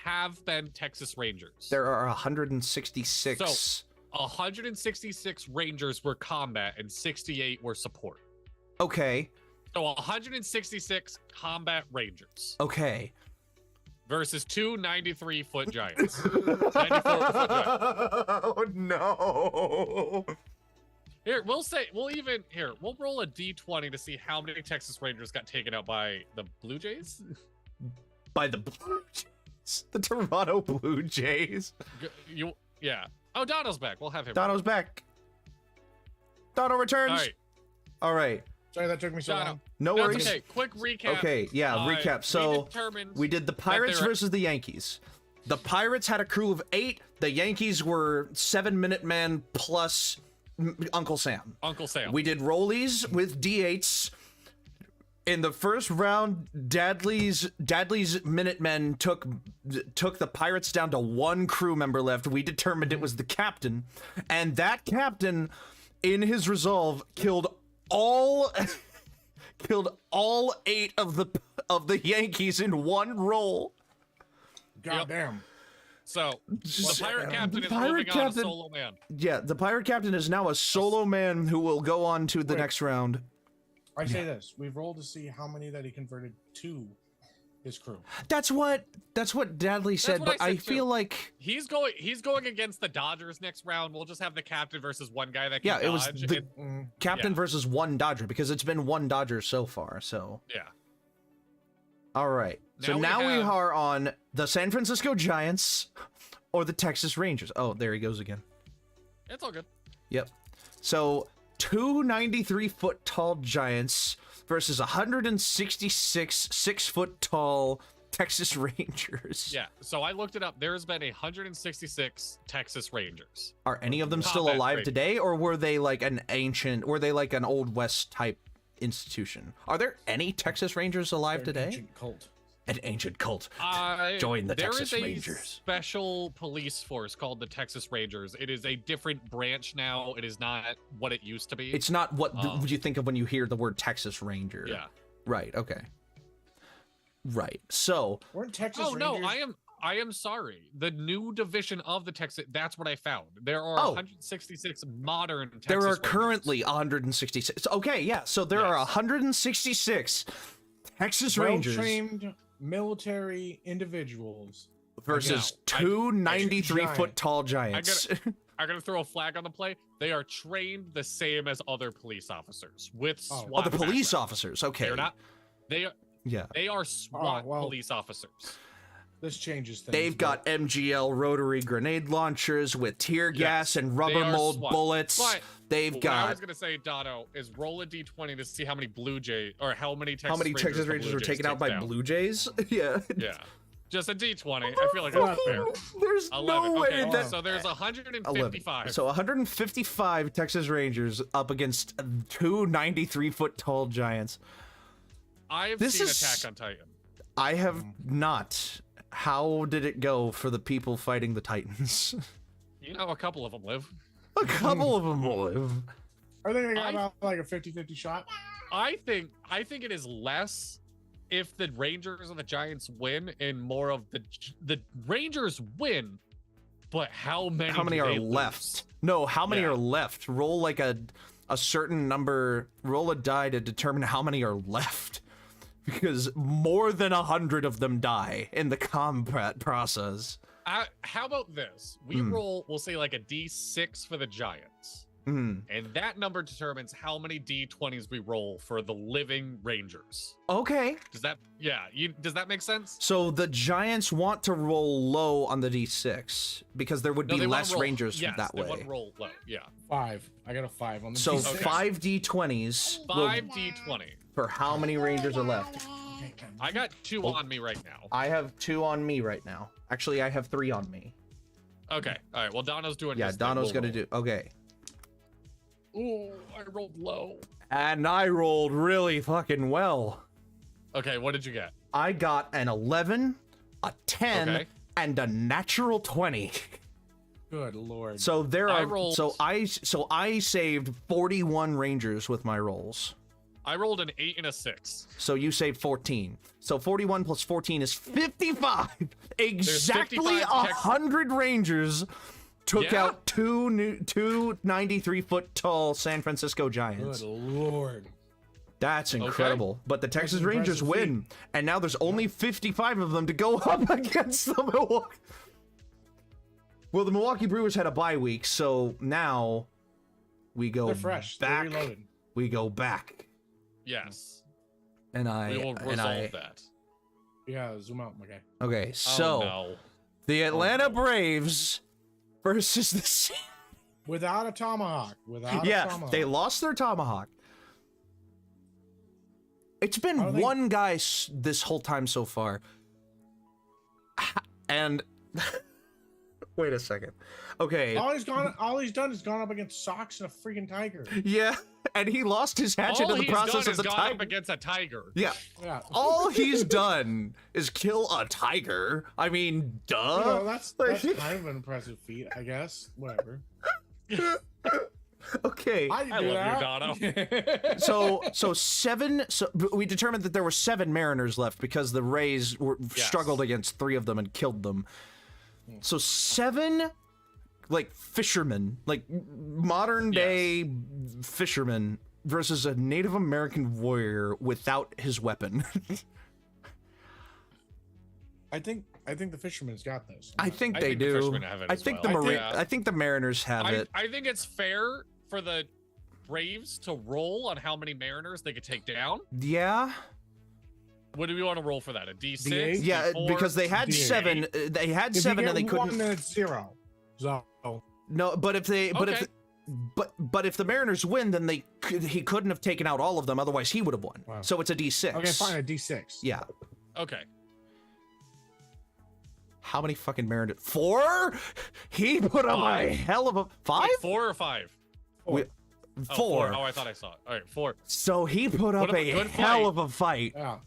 have been Texas Rangers. There are 166. So 166 Rangers were combat and 68 were support. Okay. So 166 combat Rangers. Okay. Versus two 93-foot giants. 94-foot giants. Oh no. Here, we'll roll a D20 to see how many Texas Rangers got taken out by the Blue Jays. By the Blue Jays? The Toronto Blue Jays? Yeah. Oh, Dono's back. We'll have him. Dono's back. Dono returns. All right. Sorry that took me so long. No That's worries. okay. Quick recap. Okay, yeah, recap. So we did the Pirates they're- versus the Yankees. The Pirates had a crew of 8. The Yankees were 7 Minutemen plus Uncle Sam. Uncle Sam. We did rollies with D8s. In the first round, Dadley's Minutemen took the Pirates down to 1 crew member left. We determined it was the captain, and that captain, in his resolve, killed all 8 of the Yankees in one roll. Goddamn. So the pirate captain is pirate moving on captain- a solo man. Yeah, the pirate captain is now a solo man who will go on to the Wait. next round. I say this: we've rolled to see how many that he converted to his crew. That's what Dadley said, what but I I said too. feel like He's going against the Dodgers next round. We'll just have the captain versus one guy that can yeah, it was dodge. the captain yeah. versus 1 Dodger because it's been 1 Dodger so far. So yeah. all right, so now we have- are on the San Francisco Giants or the Texas Rangers. Oh, there he goes again. It's all good. Yep. So 2 93-foot tall Giants versus 166 6-foot tall Texas Rangers. Yeah. So I looked it up. There's been 166 Texas Rangers. Are any of them still Combat alive Rangers. today, or were they like an Old West type institution? Are there any Texas Rangers alive They're an today? ancient cult. An ancient cult. Join the Texas There is Rangers. a special police force called the Texas Rangers. It is a different branch now. It is not what it used to be. It's not what you think of when you hear the word Texas Ranger. Yeah. Right. Okay. Right. So. Weren't Texas Oh Rangers? no, I am sorry. The new division of the Texas. That's what I found. There are 166 modern. Texas There are Rangers. currently 166. Okay. Yeah. So there are 166 Texas Rangers well-trained military individuals versus Now, 2 93-foot tall giants. I'm gonna throw a flag on the play. They are trained the same as other police officers with SWAT. Oh, the police background. officers. Okay. They're not. They are SWAT well. police officers. This changes things. They've got MGL rotary grenade launchers with tear gas and they rubber are mold SWAT. bullets. But They've what I was got gonna say, Dono, is roll a d20 to see how many Blue Jays or how many Texas Texas the Rangers Blue were Jays taken out take by down. Blue Jays. Yeah. Yeah, just a d20. I feel like that's fair. There's 11. no way Okay, that. so there's 11. 155. So 155 Texas Rangers up against 2 93-foot tall giants. I've this seen is- Attack on Titan. I have not. How did it go for the people fighting the Titans? You know, a couple of them live. A couple of them will live. I think they got about like a 50-50 shot. I think it is less if the Rangers and the Giants win, and more of the Rangers win, but how many? How many do are they left? lose? No, how many Yeah. are left? Roll like a certain number. Roll a die to determine how many are left, because more than 100 of them die in the combat process. How about this? We roll, we'll say like a D6 for the Giants, Hmm. and that number determines how many D20s we roll for the living Rangers. Okay. Does that make sense? So the Giants want to roll low on the D6 because there would No, be they wanna less roll- Rangers yes, that they way. want to roll low. Yeah, 5. I got a 5 on the So D6. 5 D20s will- 5 D20. for how many Rangers are left? I got 2 on me right now. I have 2 on me right now. Actually, I have 3 on me. Okay, all right. Well, Dono's doing. Yeah, his thing. Dono's We'll gonna roll. do. Okay. Ooh, I rolled low. And I rolled really fucking well. Okay, what did you get? I got an 11, a 10, Okay. and a natural 20. Good lord. So there I are rolled- so I saved 41 rangers with my rolls. I rolled an 8 and a 6. So you saved 14. So 41 plus 14 is 55. Exactly 55 100 rangers took Yeah. out two 93-foot tall San Francisco Giants. Good lord. That's incredible. But the Texas Rangers impressive win, and now there's only 55 of them to go up against the Milwaukee. Well, the Milwaukee Brewers had a bye week, so now we go They're fresh. back. They're reloaded. We go back, Yes. and We will resolve that. Yeah, zoom out, my guy. Okay, so Oh, no. the Atlanta Braves versus the Without a tomahawk. Without a yeah, tomahawk. they lost their tomahawk. It's been How do they- one guy this whole time so far, and wait a second. Okay, All he's done is gone up against Sox and a freaking tiger. yeah, and he lost his hatchet All in the he's process done of is the gone tiger. up against a tiger. Yeah, Yeah. all he's done is kill a tiger. I mean, duh. You know, that's kind of an impressive feat, I guess. Whatever. Okay. I I love you, Dono. So we determined that there were 7 Mariners left because the Rays struggled against 3 of them and killed them. So 7 like fishermen, like modern day fishermen versus a Native American warrior without his weapon. I think the fisherman's got this. I think I they think the do. fishermen have it I as think well. the Yeah. I think the Mariners have it. I think it's fair for the Braves to roll on how many Mariners they could take down. Yeah. What do we want to roll for that? A D6? D8? Yeah, D4? because they had D8. 7. They had If 7 you and they get couldn't. one, then it's 0. So No, but if they, but Okay. if, but if the Mariners win, then he couldn't have taken out all of them. Otherwise, he would have won. Wow. So it's a D6. okay, fine, a D6. Yeah. Okay. How many fucking Mariners? 4? He put up a 5. hell of a 5. Wait, 4 or 5? We- Oh, 4. Oh, I thought I saw it. All right, 4. So he put up up a a good hell fight. of a fight. Yeah.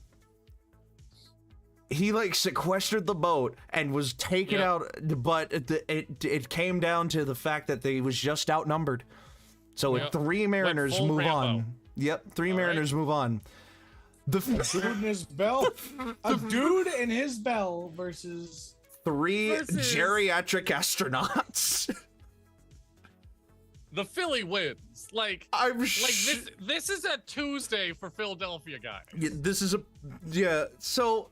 He like sequestered the boat and was taken Yep. out, but it came down to the fact that they was just outnumbered. So Yep. 3 Mariners full move Rambo. on. Yep, 3 All right. Mariners move on. The Dude in his bell. A dude in his bell versus 3 Versus- geriatric astronauts. The Philly wins. Like I'm this is a Tuesday for Philadelphia guys. This is a So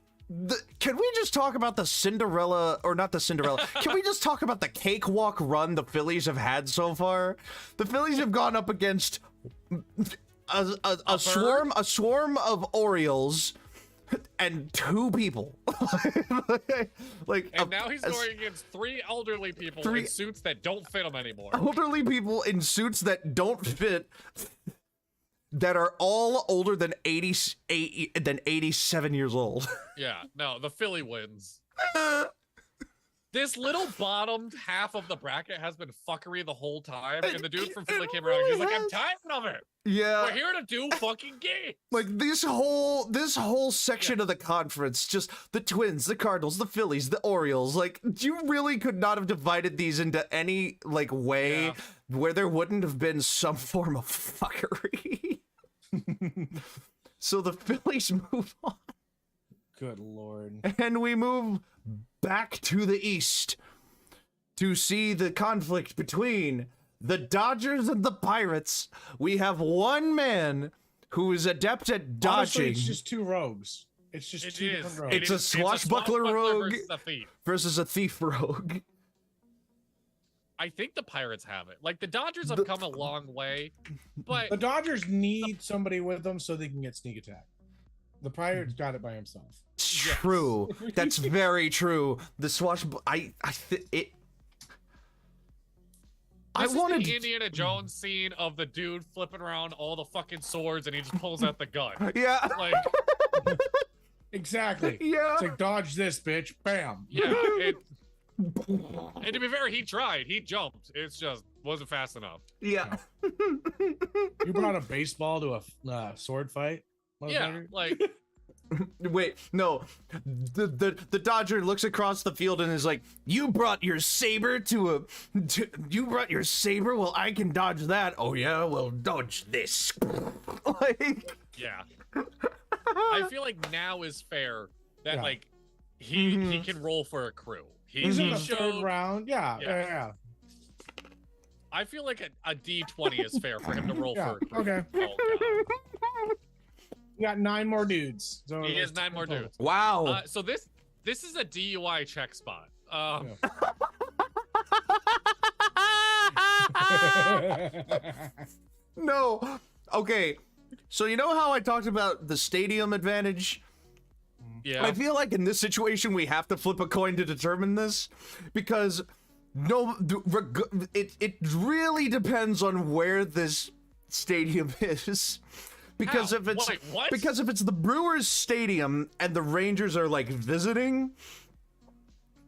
can we just talk about the Cinderella, or not the Cinderella? Can we just talk about the cakewalk run the Phillies have had so far? The Phillies have gone up against a swarm of Orioles and 2 people. And now he's going against 3 elderly people Three- in suits that don't fit him anymore. elderly people in suits that don't fit, that are all older than 87 years old. Yeah, no, the Philly wins. This little bottomed half of the bracket has been fuckery the whole time, and the dude from Philly came around and he's like, I'm tired of it. Yeah. We're here to do fucking games. Like this whole section of the conference, just the Twins, the Cardinals, the Phillies, the Orioles. Like, you really could not have divided these into any like way Yeah. where there wouldn't have been some form of fuckery. So the Phillies move on, good lord. and we move back to the East to see the conflict between the Dodgers and the Pirates. We have one man who is adept at Honestly, dodging. it's just 2 rogues. It's just It 2 is. different rogues. It's a swashbuckler rogue. versus a thief. versus a thief rogue. Mm-hmm. I think the Pirates have it. Like the Dodgers have come a long way, but The Dodgers need somebody with them so they can get sneak attack. The Pirates got it by himself. It's true. That's very true. The it. I this is wanted the Indiana Jones scene of the dude flipping around all the fucking swords and he just pulls out the gun. Yeah. Like, Exactly. Yeah. It's like, dodge this, bitch. Bam. yeah. And to be fair, he tried. He jumped. It's just, wasn't fast enough. Yeah. You brought a baseball to a sword fight? Yeah, motherfucker? like Wait, no. The Dodger looks across the field and is like, "You brought your saber you brought your saber? Well, I can dodge that. Oh yeah, well, dodge this." Like, yeah. I feel like now is fair that Yeah. like he can roll for a crew. He's in the showed- third round. Yeah, Yeah. yeah. I feel like a D20 is fair for him to roll Yeah, for a crew. okay. Oh, God. You got 9 more dudes. So He has 9 more dudes. wow. So this is a DUI check spot. No. Okay. So you know how I talked about the stadium advantage? Yeah. I feel like in this situation we have to flip a coin to determine this, because it really depends on where this stadium is. Because How? if it's Wait, what? because if it's the Brewers stadium and the Rangers are like visiting,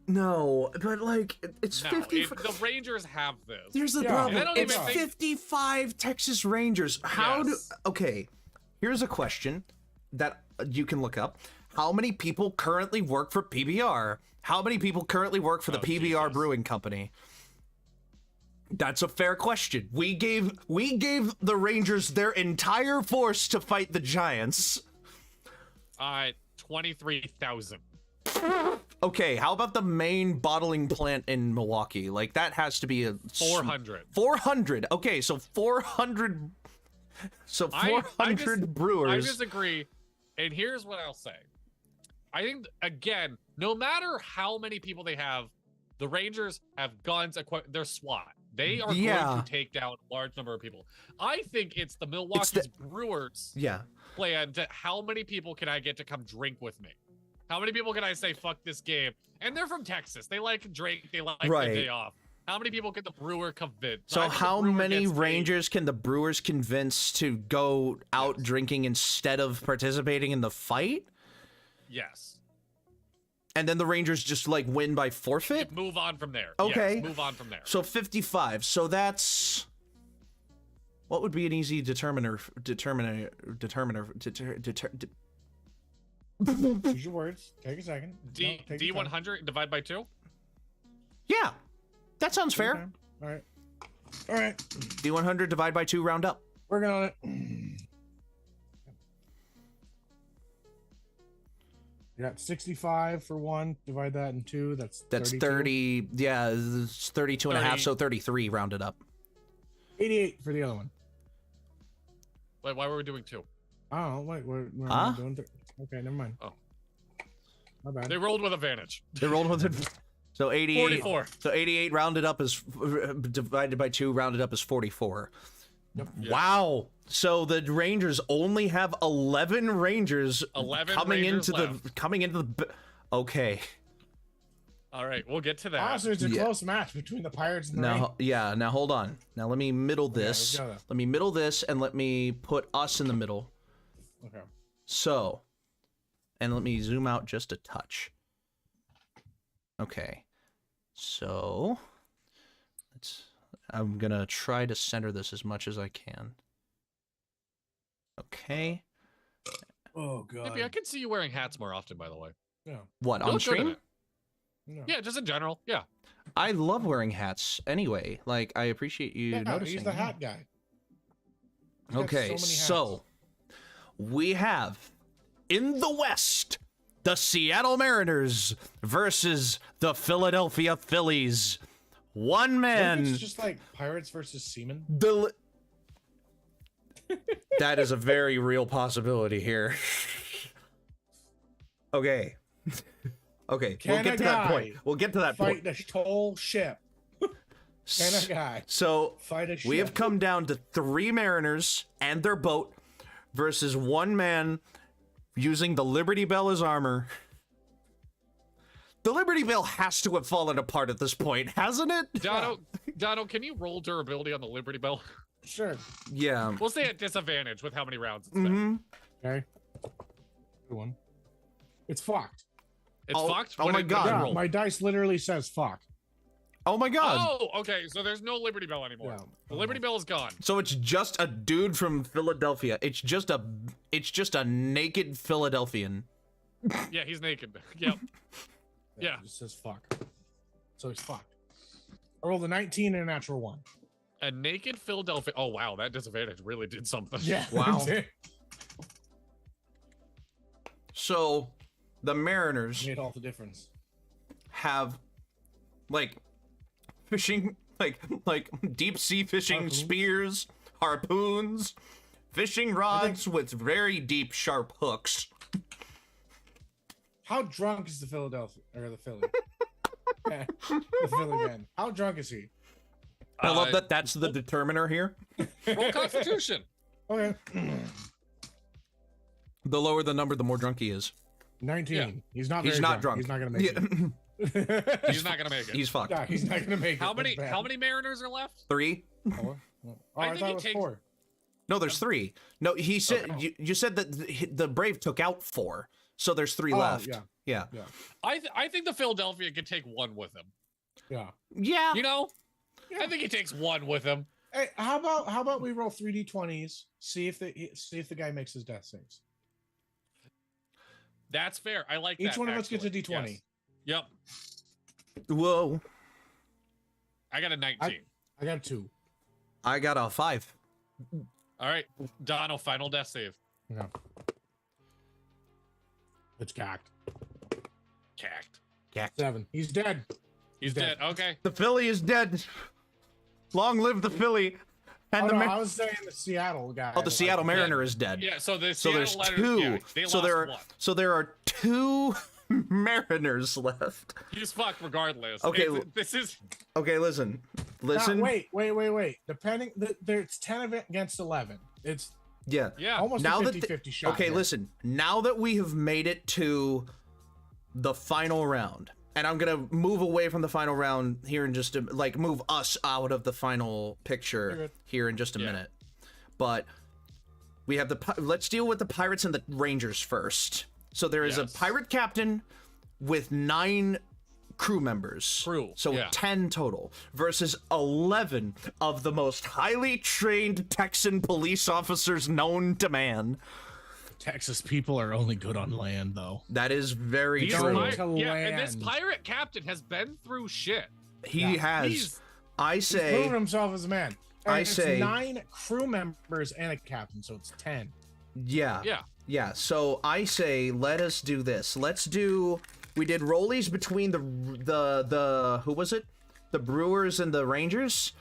no, but like it's No, 50. the Rangers have this. Here's the Yeah. problem. I don't It's even think- 55 Texas Rangers. How Yes. do okay? Here's a question that you can look up. How many people currently work for PBR? How many people currently work for the Oh, PBR Jesus. Brewing Company? That's a fair question. We gave the Rangers their entire force to fight the Giants. 23,000. Okay, how about the main bottling plant in Milwaukee? Like that has to be a 400. 400. Okay, so 400. So 400 brewers. I disagree, and here's what I'll say. I think again, no matter how many people they have, the Rangers have guns. They're SWAT. They are going to take down a large number of people. I think it's the Milwaukee Brewers Yeah. plan to how many people can I get to come drink with me? How many people can I say fuck this game? And they're from Texas. They like to drink. They like Right. the day off. How many people can the Brewer convince? So I think the how Brewer many gets paid. Rangers can the Brewers convince to go out drinking instead of participating in the fight? Yes. And then the Rangers just like win by forfeit? Move on from there. Okay. Yes, move on from there. So 55. So that's what would be an easy determiner. Use your words. Take a second. Take your time. D100 divide by 2? Yeah. That sounds Take your fair. time. All right. All right. D100 divide by 2 round up. Working on it. You got 65 for 1. Divide that in 2. That's 32. 30. Yeah, it's 32 and a half, 30. so 33 rounded up. 88 for the other one. Wait, why were we doing 2? Oh, wait. We're Huh? doing okay, never mind. Oh. My bad. They rolled with advantage. They rolled with it. So 88. 44. So 88 rounded up is divided by 2 rounded up is 44. Yep. Yeah. Wow. So the Rangers only have 11 Rangers 11 coming Rangers into left. the okay. All right, we'll get to that. Honestly, it's a Yeah. close match between the Pirates and the Rangers. Now yeah, now hold on. Now let me middle this. let's go. Let me middle this and let me put us in the middle. Okay. So, and let me zoom out just a touch. Okay. So, I'm going to try to center this as much as I can. Okay. Oh god. Maybe I could see you wearing hats more often, by the way. Yeah. What, You on look good in stream? it. No. Yeah, just in general. Yeah. I love wearing hats anyway. Like, I appreciate you Yeah, noticing. he's the hat guy. He's got Okay, so many so we have in the West the Seattle Mariners versus the Philadelphia Phillies. One What if man. it's just like Pirates versus Seamen. That is a very real possibility here. Okay. Okay, Can we'll get a to that guy point. We'll get to that Fight point. the whole ship. Can a guy So fight a ship? we have come down to 3 Mariners and their boat versus 1 man using the Liberty Bell as armor. The Liberty Bell has to have fallen apart at this point, hasn't it? Dono, can you roll durability on the Liberty Bell? Sure. Yeah. We'll say at disadvantage with how many rounds it's been. Mm-hmm. Okay. Good one. It's fucked. It's Oh, fucked. oh What my did- God. what did you Yeah, roll? my dice literally says fuck. Oh my god. Oh, okay. So there's no Liberty Bell anymore. Yeah. The Liberty Bell is gone. So it's just a dude from Philadelphia. It's just a naked Philadelphian. Yeah, he's naked. Yep. Yeah. It just says fuck. So he's fucked. I rolled a 19 and a natural 1. A naked Philadelphia. Oh wow, that disadvantage really did something. Yeah. Wow. So the Mariners Made all the difference. have like fishing like deep sea fishing Harpoons? spears, harpoons, fishing rods with very deep sharp hooks. How drunk is the Philadelphia or the Philly? Yeah, the Philly man. How drunk is he? I love that that's the determiner here. Roll Constitution. Okay. The lower the number, the more drunk he is. 19. Yeah. He's not. He's very not drunk. He's not gonna make Yeah. it. He's not gonna make it. He's fucked. Yeah, he's not gonna make it. How That's many? bad. How many Mariners are left? 3? Oh, I I think thought he it was takes- 4. No, there's 3. No, he said Okay. you said that the Brave took out 4, so there's 3 Oh, left. yeah. Yeah. I think the Philadelphia could take one with him. Yeah. Yeah. You know, Yeah. I think he takes one with him. Hey, how about we roll 3d20s? See if the guy makes his death saves. That's fair. I like that. Each one of us gets a actually. d20. Yes. Yep. Whoa. I got a 19. I got 2. I got a 5. All right, Dono, final death save. Yeah. It's cacked. Cacked. 7. He's dead. He's Dead. dead. Okay. The Philly is dead. Long live the Philly. And Oh, the no, Mar- I was saying the Seattle guy. the Seattle Mariner is dead. Yeah. So the So there's Seattle 2. Letters, yeah, they so lost there one. are 2 Mariners left. He's fucked regardless. Okay, This is. Okay, listen. Listen. Wait. Depending, there's 10 against 11. It's Yeah. Yeah. almost Now a that 50-50 shot. Okay, here. listen. Now that we have made it to the final round, and I'm gonna move away from the final round here in just a, like move us out of the final You're picture good. here in just a Yeah. minute. But we have let's deal with the Pirates and the Rangers first. So there is Yes. a pirate captain with 9 crew members. So yeah. 10 total versus 11 of the most highly trained Texan police officers known to man. Texas people are only good on land, though. That is very These true. to yeah, and this land. pirate captain has been through shit. He Yeah. has. He's I He's say proven himself as a man. And I it's say- 9 crew members and a captain, so it's 10. yeah. yeah. Yeah, so I say let us do this. Let's do we did rollies between the who was it? The Brewers and the Rangers?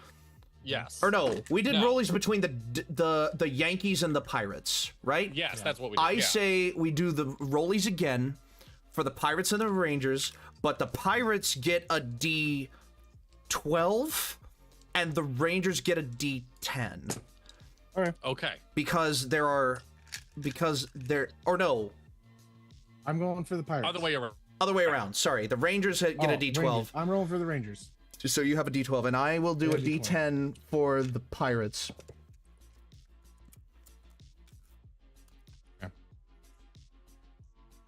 Yes. Or no, we did No. rollies between the Yankees and the Pirates, right? Yes, that's what we did. I yeah. say we do the rollies again for the Pirates and the Rangers, but the Pirates get a D12 and the Rangers get a D10 Okay. because or no, I'm going for the Pirates. Other way around. other way around. Sorry, the Rangers get a D12. Rangers. I'm rolling for the Rangers. So you have a D12 and I will do Yeah, a D10 for the Pirates. Okay.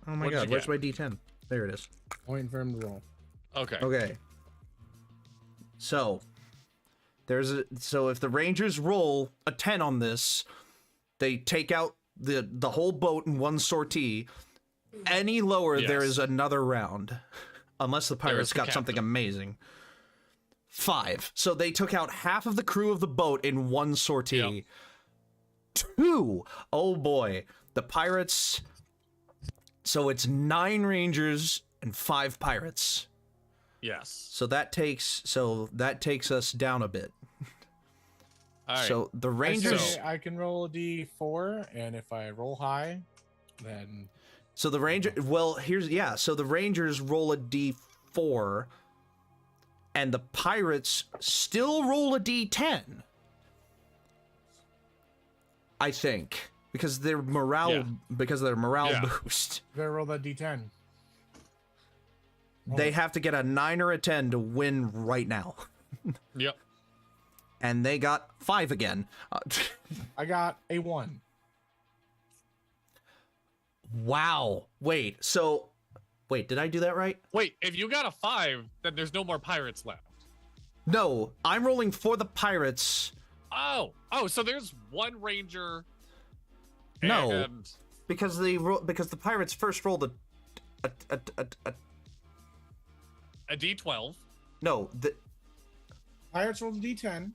Oh my What did god, you where's get? my D10? There it is. Waiting for him to roll. Okay. Okay. So so if the Rangers roll a 10 on this, they take out the whole boat in one sortie. Any lower, there Yes. is another round. Unless the Pirates the got something captain. amazing. 5. So they took out half of the crew of the boat in one sortie. 2. Oh boy. The Pirates. So it's 9 Rangers and 5 Pirates. Yes. So that takes us down a bit. All right. So the I Rangers. say I can roll a D4, and if I roll high, then So the Ranger. Well, so the Rangers roll a D4, and the Pirates still roll a D10. I think because their morale Yeah. Yeah. boost. you gotta roll that D10. They have to get a 9 or a 10 to win right now, Yep. and they got 5 again. I got a 1. Wow. Wait. So, did I do that right? Wait, if you got a 5, then there's no more pirates left. No, I'm rolling for the pirates. Oh, so there's one ranger. No, And because the pirates first rolled a a D12. no, the Pirates rolled a D10.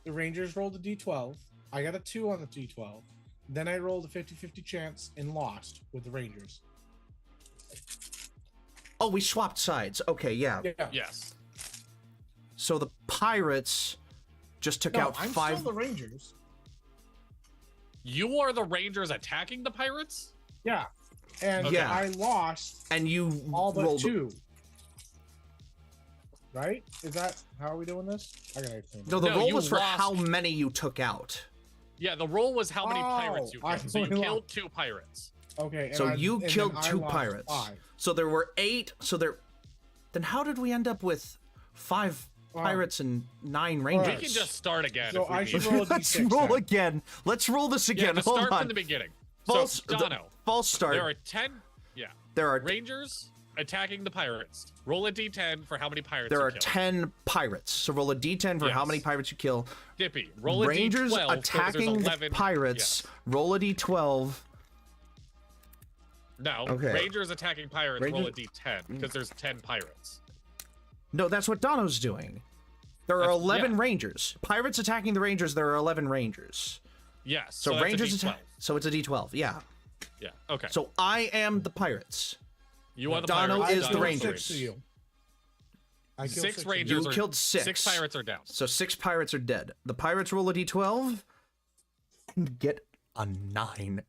The Rangers rolled a D12. I got a 2 on the D12. Then I rolled a 50-50 chance and lost with the Rangers. oh, we swapped sides. Okay, yeah. Yeah. Yes. So the pirates just took No, out I'm 5. still the Rangers. You are the rangers attacking the pirates? Yeah. And Yeah. I lost and you all but rolled 2. Right? Is that how are we doing this? I gotta explain. No, the No, roll you was for lost. how many you took out. Yeah, the roll was how many Oh, pirates you I killed. So you only killed lost. 2 pirates. Okay. So you and killed then I 2 lost pirates. 5. So there were 8. So there. Then how did we end up with 5 pirates and 9 rangers? We can just start again. So if we I need should to. roll a Let's D6 roll then. again. Let's roll this Yeah, again. just Hold start on. from the beginning. False, So, Dono, false start. there are 10. Yeah. There are Rangers attacking the pirates. Roll a D10 for how many pirates there you are kill. 10 pirates. So roll a d10 for how Yes. many pirates you kill. Dippy, roll a Rangers D12 because there's attacking 11. the pirates. Yes. Roll a d12. No, Okay. Rangers attacking pirates. Roll a Rangers- D10 because there's 10 pirates. No, that's what Dono's doing. There are That's- 11 yeah. rangers. Pirates attacking the rangers. There are 11 rangers. Yes. So, that's rangers a D12. attack. So it's a d12. Yeah. Yeah. Okay. So I am the pirates. you are the Dono pirates. is the Dono's Rangers. 6 to you. I killed 6 6 rangers. You are, killed 6. 6 pirates are down. So 6 pirates are dead. The pirates roll a d12 and get a 9.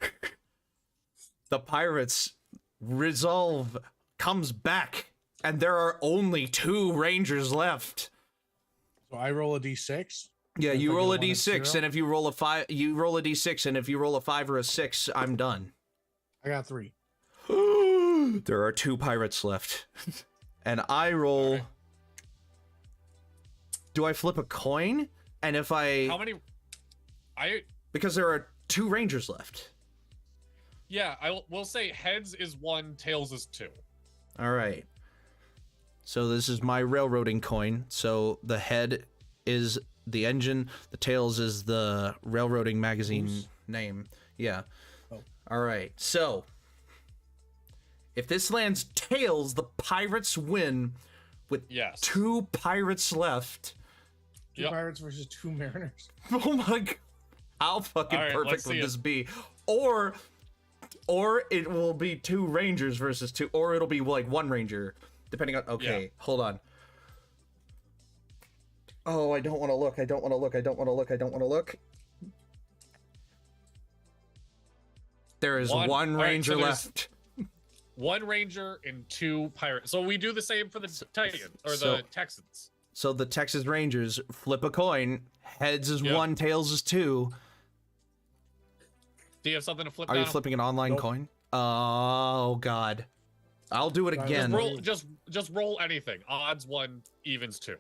The pirates resolve comes back, and there are only 2 rangers left. So I roll a D6. Yeah, If you I roll get a a 1 and d6, 0? and if you roll a 5, you roll a d6, and if you roll a 5 or a 6, I'm done. I got 3. There are 2 pirates left. And I roll. Alright. Do I flip a coin? And if I. How many? Because there are 2 rangers left. Yeah, will say heads is 1, tails is 2. All right. So this is my railroading coin. So the head is the engine, the tails is the railroading magazine name. Yeah. Oh. All right. So if this lands tails, the pirates win with Yes. 2 pirates left. 2 Yep. pirates versus 2 mariners. Oh my god. How fucking All right, perfect let's would see this it. be? Or it will be 2 rangers versus 2, or it'll be like 1 ranger, depending on. Okay, Yeah. hold on. Oh, I don't want to look. I don't want to look. I don't want to look. I don't want to look. There is One- 1 all right, ranger so there's- left. 1 ranger and 2 pirates. So we do the same for the Titans or so- the Texans. So the Texas Rangers flip a coin. Heads is Yep. 1, tails is 2. Do you have something to flip? Are you down? flipping an online Nope. coin? Oh god. I'll do it Just again. Roll, just roll anything. Odds 1, evens 2.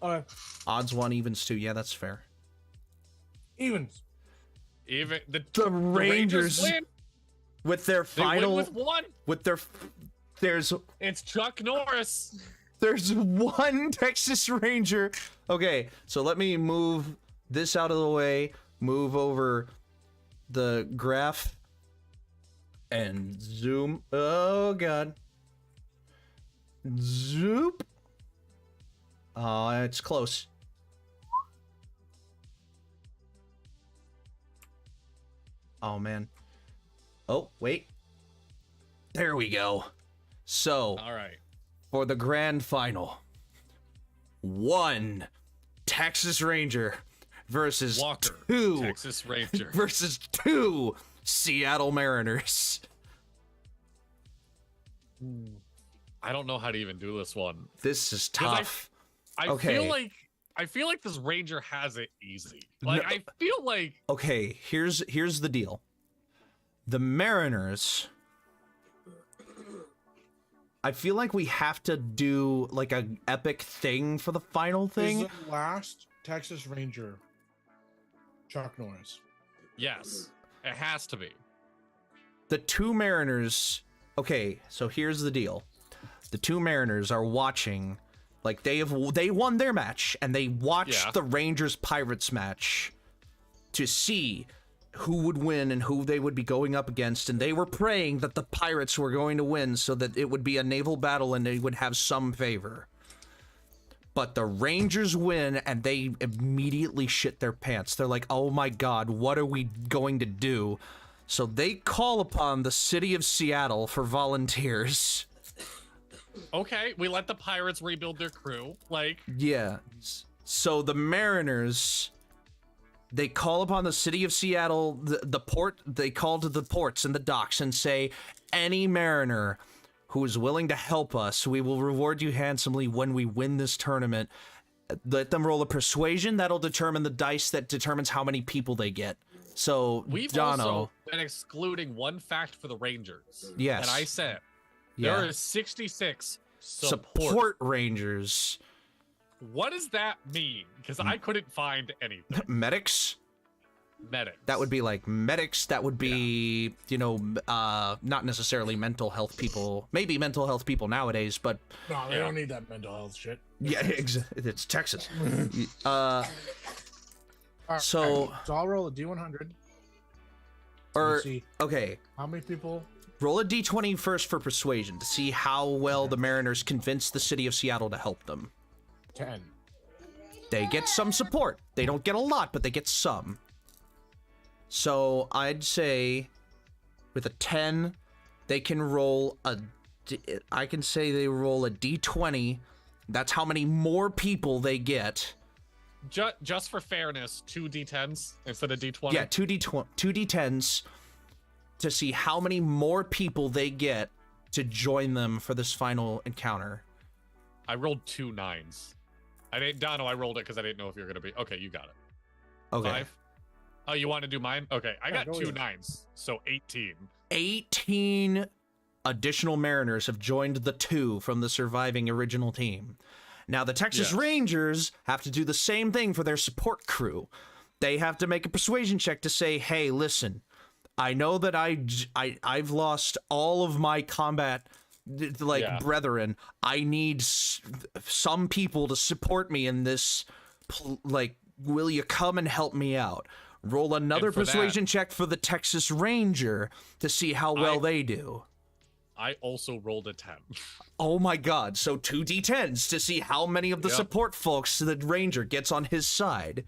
Odds 1, evens 2. Yeah, that's fair. Evens. Even the Rangers win. with their They final win with 1. with their there's It's Chuck Norris. 1 Texas Ranger. Okay, so let me move this out of the way, move over the graph and zoom. Oh god. Zoop. Oh, it's close. Oh man. Oh, wait. There we go. So, All right. for the grand final, 1 Texas Ranger versus Walker, 2 Texas Ranger. versus 2 Seattle Mariners. I don't know how to even do this one. This is 'Cause I- tough. I Okay. feel like this Ranger has it easy. Like No. I feel like Okay, here's the deal. The Mariners, I feel like we have to do like a epic thing for the final Is thing. the last Texas Ranger Chuck Norris? yes, it has to be. The 2 Mariners. Okay, so here's the deal. The 2 Mariners are watching Like they won their match, and they watched Yeah. the Rangers Pirates match to see who would win and who they would be going up against, and they were praying that the Pirates were going to win so that it would be a naval battle and they would have some favor. But the Rangers win, and they immediately shit their pants. They're like, oh my god, what are we going to do? So they call upon the city of Seattle for volunteers. Okay, we let the Pirates rebuild their crew. Like, Yeah. So the Mariners, they call upon the city of Seattle, the port, they call to the ports and the docks and say, any Mariner who is willing to help us, we will reward you handsomely when we win this tournament. Let them roll a persuasion. That'll determine the dice that determines how many people they get. So, we've Dono, also been excluding one fact for the Rangers. Yes. And I said, yeah, there is 66 support Rangers. What does that mean? Because I couldn't find anything. Medics? Medics. That would be like medics. That would be, you know, not necessarily mental health people. Maybe mental health people nowadays, but No, they don't need that mental health shit. yeah, it's Texas. All right, So- so I'll roll a D100. Or Let's see okay, how many people. roll a d20 first for persuasion to see how well the Mariners convince the city of Seattle to help them. 10. They get some support. They don't get a lot, but they get some. So I'd say with a 10, they can roll I can say they roll a d20. That's how many more people they get. Just for fairness, 2 D10s instead of D20. Yeah, 2 d10s to see how many more people they get to join them for this final encounter. I rolled 2 9s. I didn't, Dono, I rolled it because I didn't know if you were going to be. Okay, you got it. Okay. 5. Oh, you want to do mine? Okay, I got go 2 ahead. 9s, so 18. 18 additional Mariners have joined the 2 from the surviving original team. Now, the Texas Yes. Rangers have to do the same thing for their support crew. They have to make a persuasion check to say, hey, listen, I know that I've lost all of my combat Yeah. brethren. I need some people to support me in this. Will you come and help me out? Roll another And for persuasion check for the Texas Ranger to see how well they do. I also rolled a 10. Oh my god, so 2 d10s to see how many of the Yep. support folks the Ranger gets on his side.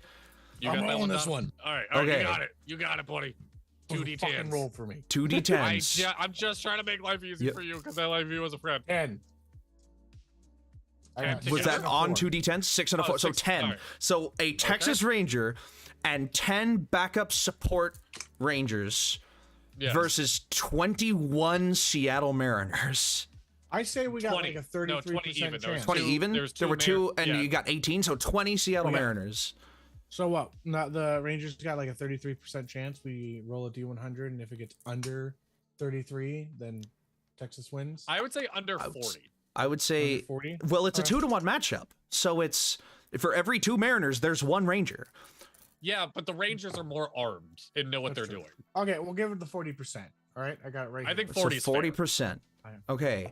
You I'm got that rolling one, this Dono? one. All right, Okay. you got it. You got it, buddy. 2 Fucking D10s. roll for me. 2 d10s. I'm just trying to make life easy Yep. for you because I like you as a friend. 10. I got Was Was six that and a on 4. 2 d10s? 6 and a Oh, 4, so 6, 10. alright. So a Texas Ranger and 10 backup support Rangers Yes. versus 21 Seattle Mariners. I say we got 20. like a No, 33% 20 even. There was chance. 20 two- even? there's There two were 2, and yeah. you got 18, so 20 Seattle Okay. Mariners. So what? Not the Rangers got like a 33% chance. We roll a D100, and if it gets under 33, then Texas wins. I would say under I would 40. I would say, Under 40. well, it's a Okay. 2-to-1 matchup. So it's, for every 2 Mariners, there's 1 Ranger. Yeah, but the Rangers are more armed and know what That's they're true. doing. Okay, we'll give it the 40%. All right, I got it right. I think here. 40 's So fair. 40%. Okay. Okay.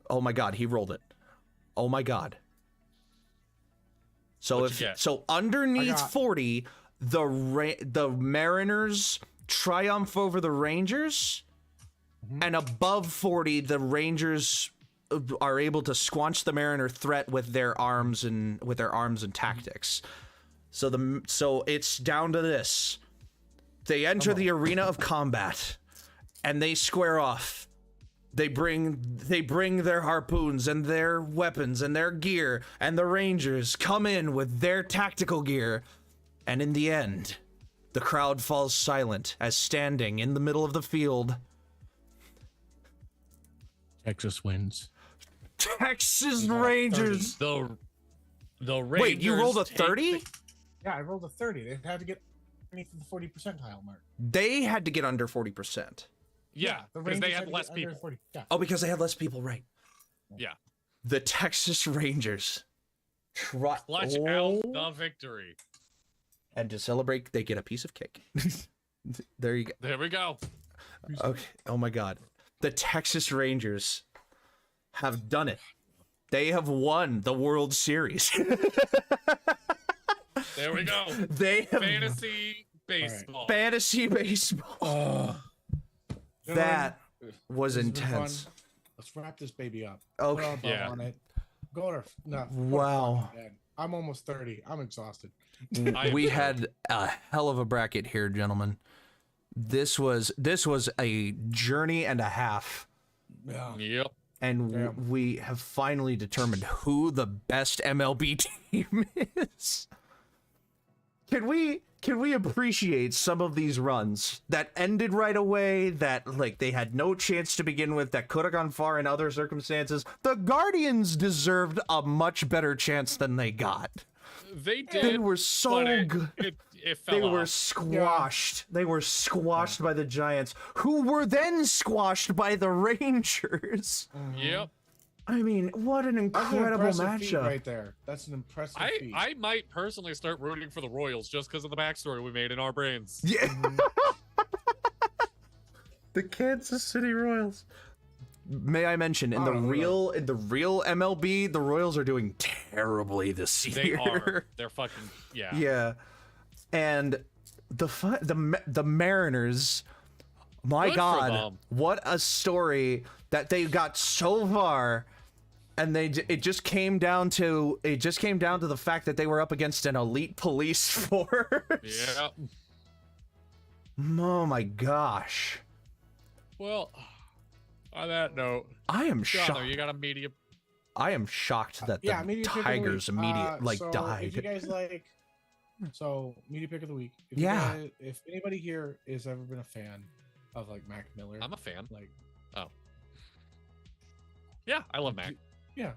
Oh my god, he rolled it. Oh my god. So What'd you get? underneath I got- 40, the Mariners triumph over the Rangers, Mhm. and above 40, the Rangers are able to squanch the Mariner threat with their arms and tactics. So it's down to this. They enter the arena of combat, and they square off. They bring their harpoons and their weapons and their gear, and the Rangers come in with their tactical gear. And in the end, the crowd falls silent as standing in the middle of the field, Texas wins. Texas Rangers. The Rangers. Wait, you rolled a take 30? the- Yeah, I rolled a 30. They had to get underneath the 40 percentile mark. They had to get under 40%. Yeah, the because they Rangers had to less get under people. 40. Yeah. Oh, because they had less people, right? Yeah. The Texas Rangers. Clutch out the victory. And to celebrate, they get a piece of cake. There you go. There we go. Okay. Oh my God. The Texas Rangers have done it. They have won the World Series. There we go. They have Fantasy baseball. fantasy baseball. That was This has been intense. fun. Let's wrap this baby up. Okay. Put our bow Yeah. on it. Go to no. Wow. I'm almost 30. I'm exhausted. I am We too. had a hell of a bracket here, gentlemen. This was a journey and a half, Yeah. Yep. and Damn. we have finally determined who the best MLB team is. Can we appreciate some of these runs that ended right away, that like they had no chance to begin with, that could have gone far in other circumstances? The Guardians deserved a much better chance than they got. They did. They were so but good. It fell They were off. squashed. They were squashed by the Giants, who were then squashed by the Rangers. Yep. I mean, what an That's an incredible impressive feat matchup. right there. That's an impressive feat. I might personally start rooting for the Royals just because of the backstory we made in our brains. Yeah. The Kansas City Royals. May I mention, in the real MLB, the Royals are doing terribly this They year. are. They're fucking yeah. Yeah, and the Mariners. My Good for God, them. what a story that they got so far, and it just came down to the fact that they were up against an elite police force. Yeah. Oh my gosh, Well, on that note, I am John, shocked. you got a media. I am shocked that the media pick of the Tigers week. So died. If you guys like, media pick of the week. If Yeah. if anybody here has ever been a fan of like Mac Miller, I'm a fan. like Yeah, I love Mac. yeah.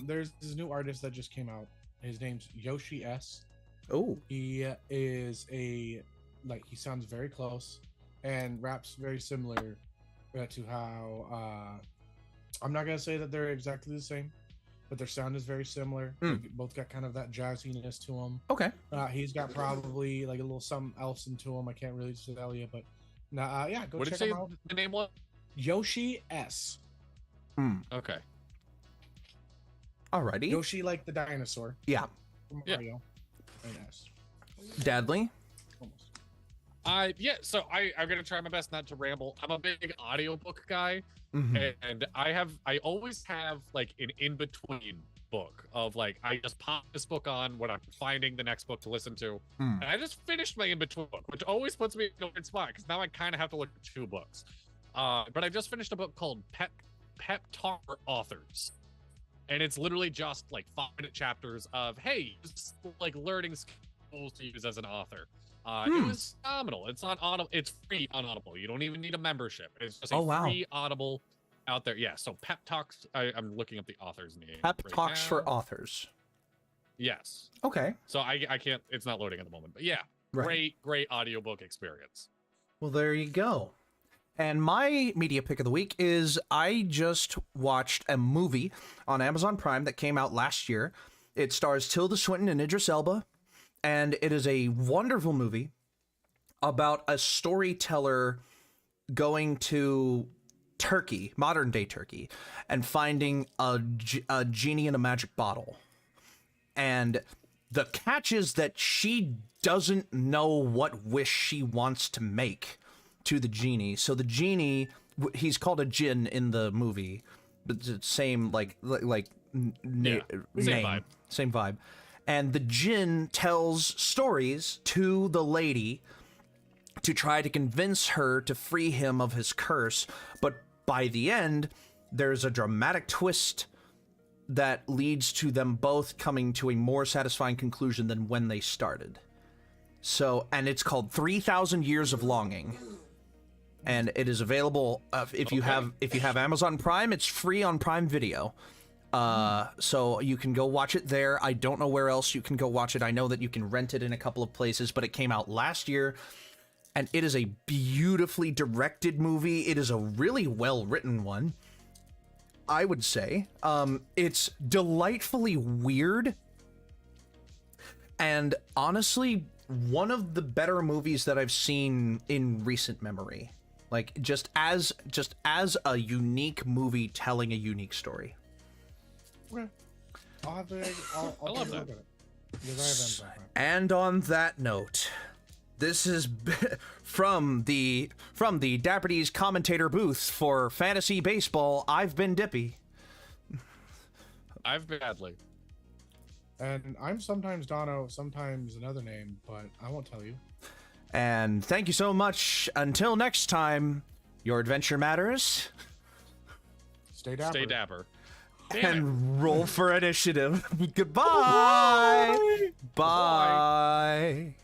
There's this new artist that just came out. His name's Yoshi S. Oh, He is he sounds very close and raps very similar to how I'm not gonna say that they're exactly the same, but their sound is very similar. They both got kind of that jazziness to them. okay. He's got probably like a little something else into him. I can't really tell you, but yeah, go What did check you say him out. the name was? Yoshi S. Okay. Alrighty. Yoshi like the dinosaur Yeah, from Yeah. Mario. And S. Dadley. Almost. So I'm gonna try my best not to ramble. I'm a big audiobook guy, Mhm. and I always have like an in-between book of like I just pop this book on when I'm finding the next book to listen to. Mm. And I just finished my in-between book, which always puts me in a weird spot because now I kind of have to look at two books. But I just finished a book called Pep Talk for Authors. And it's literally just like 5-minute chapters of, hey, just like learning skills to use as an author. It was phenomenal. It's on Audible. It's free on Audible. You don't even need a membership. It's just a free Audible out there. Yeah. So Pep Talks. I'm looking up the author's name. Pep right Talks now. for Authors. Yes. Okay. So I can't. It's not loading at the moment. But yeah, Right. great audiobook experience. Well, there you go. And my media pick of the week is I just watched a movie on Amazon Prime that came out last year. It stars Tilda Swinton and Idris Elba, and it is a wonderful movie about a storyteller going to Turkey, modern day Turkey, and finding a genie in a magic bottle. And the catch is that she doesn't know what wish she wants to make to the genie. So the genie, he's called a jinn in the movie, but it's the same name, vibe. same vibe. And the jinn tells stories to the lady to try to convince her to free him of his curse. But by the end, there's a dramatic twist that leads to them both coming to a more satisfying conclusion than when they started. So, and it's called 3,000 Years of Longing. And it is available if you have Amazon Prime. It's free on Prime Video, so you can go watch it there. I don't know where else you can go watch it. I know that you can rent it in a couple of places, but it came out last year, and it is a beautifully directed movie. It is a really well written one, I would say. It's delightfully weird, and honestly, one of the better movies that I've seen in recent memory. Like just as a unique movie telling a unique story. Okay. I'll have to. I'll I love take a that. look at it. Because I have Amazon Prime. And on that note, this is from the Dapper D's commentator booth for fantasy baseball. I've been Dippy. I've been badly. And I'm sometimes Dono, sometimes another name, but I won't tell you. And thank you so much. Until next time, your adventure matters. Stay dapper. Stay dapper. Damn it. And roll for initiative. Goodbye. Bye.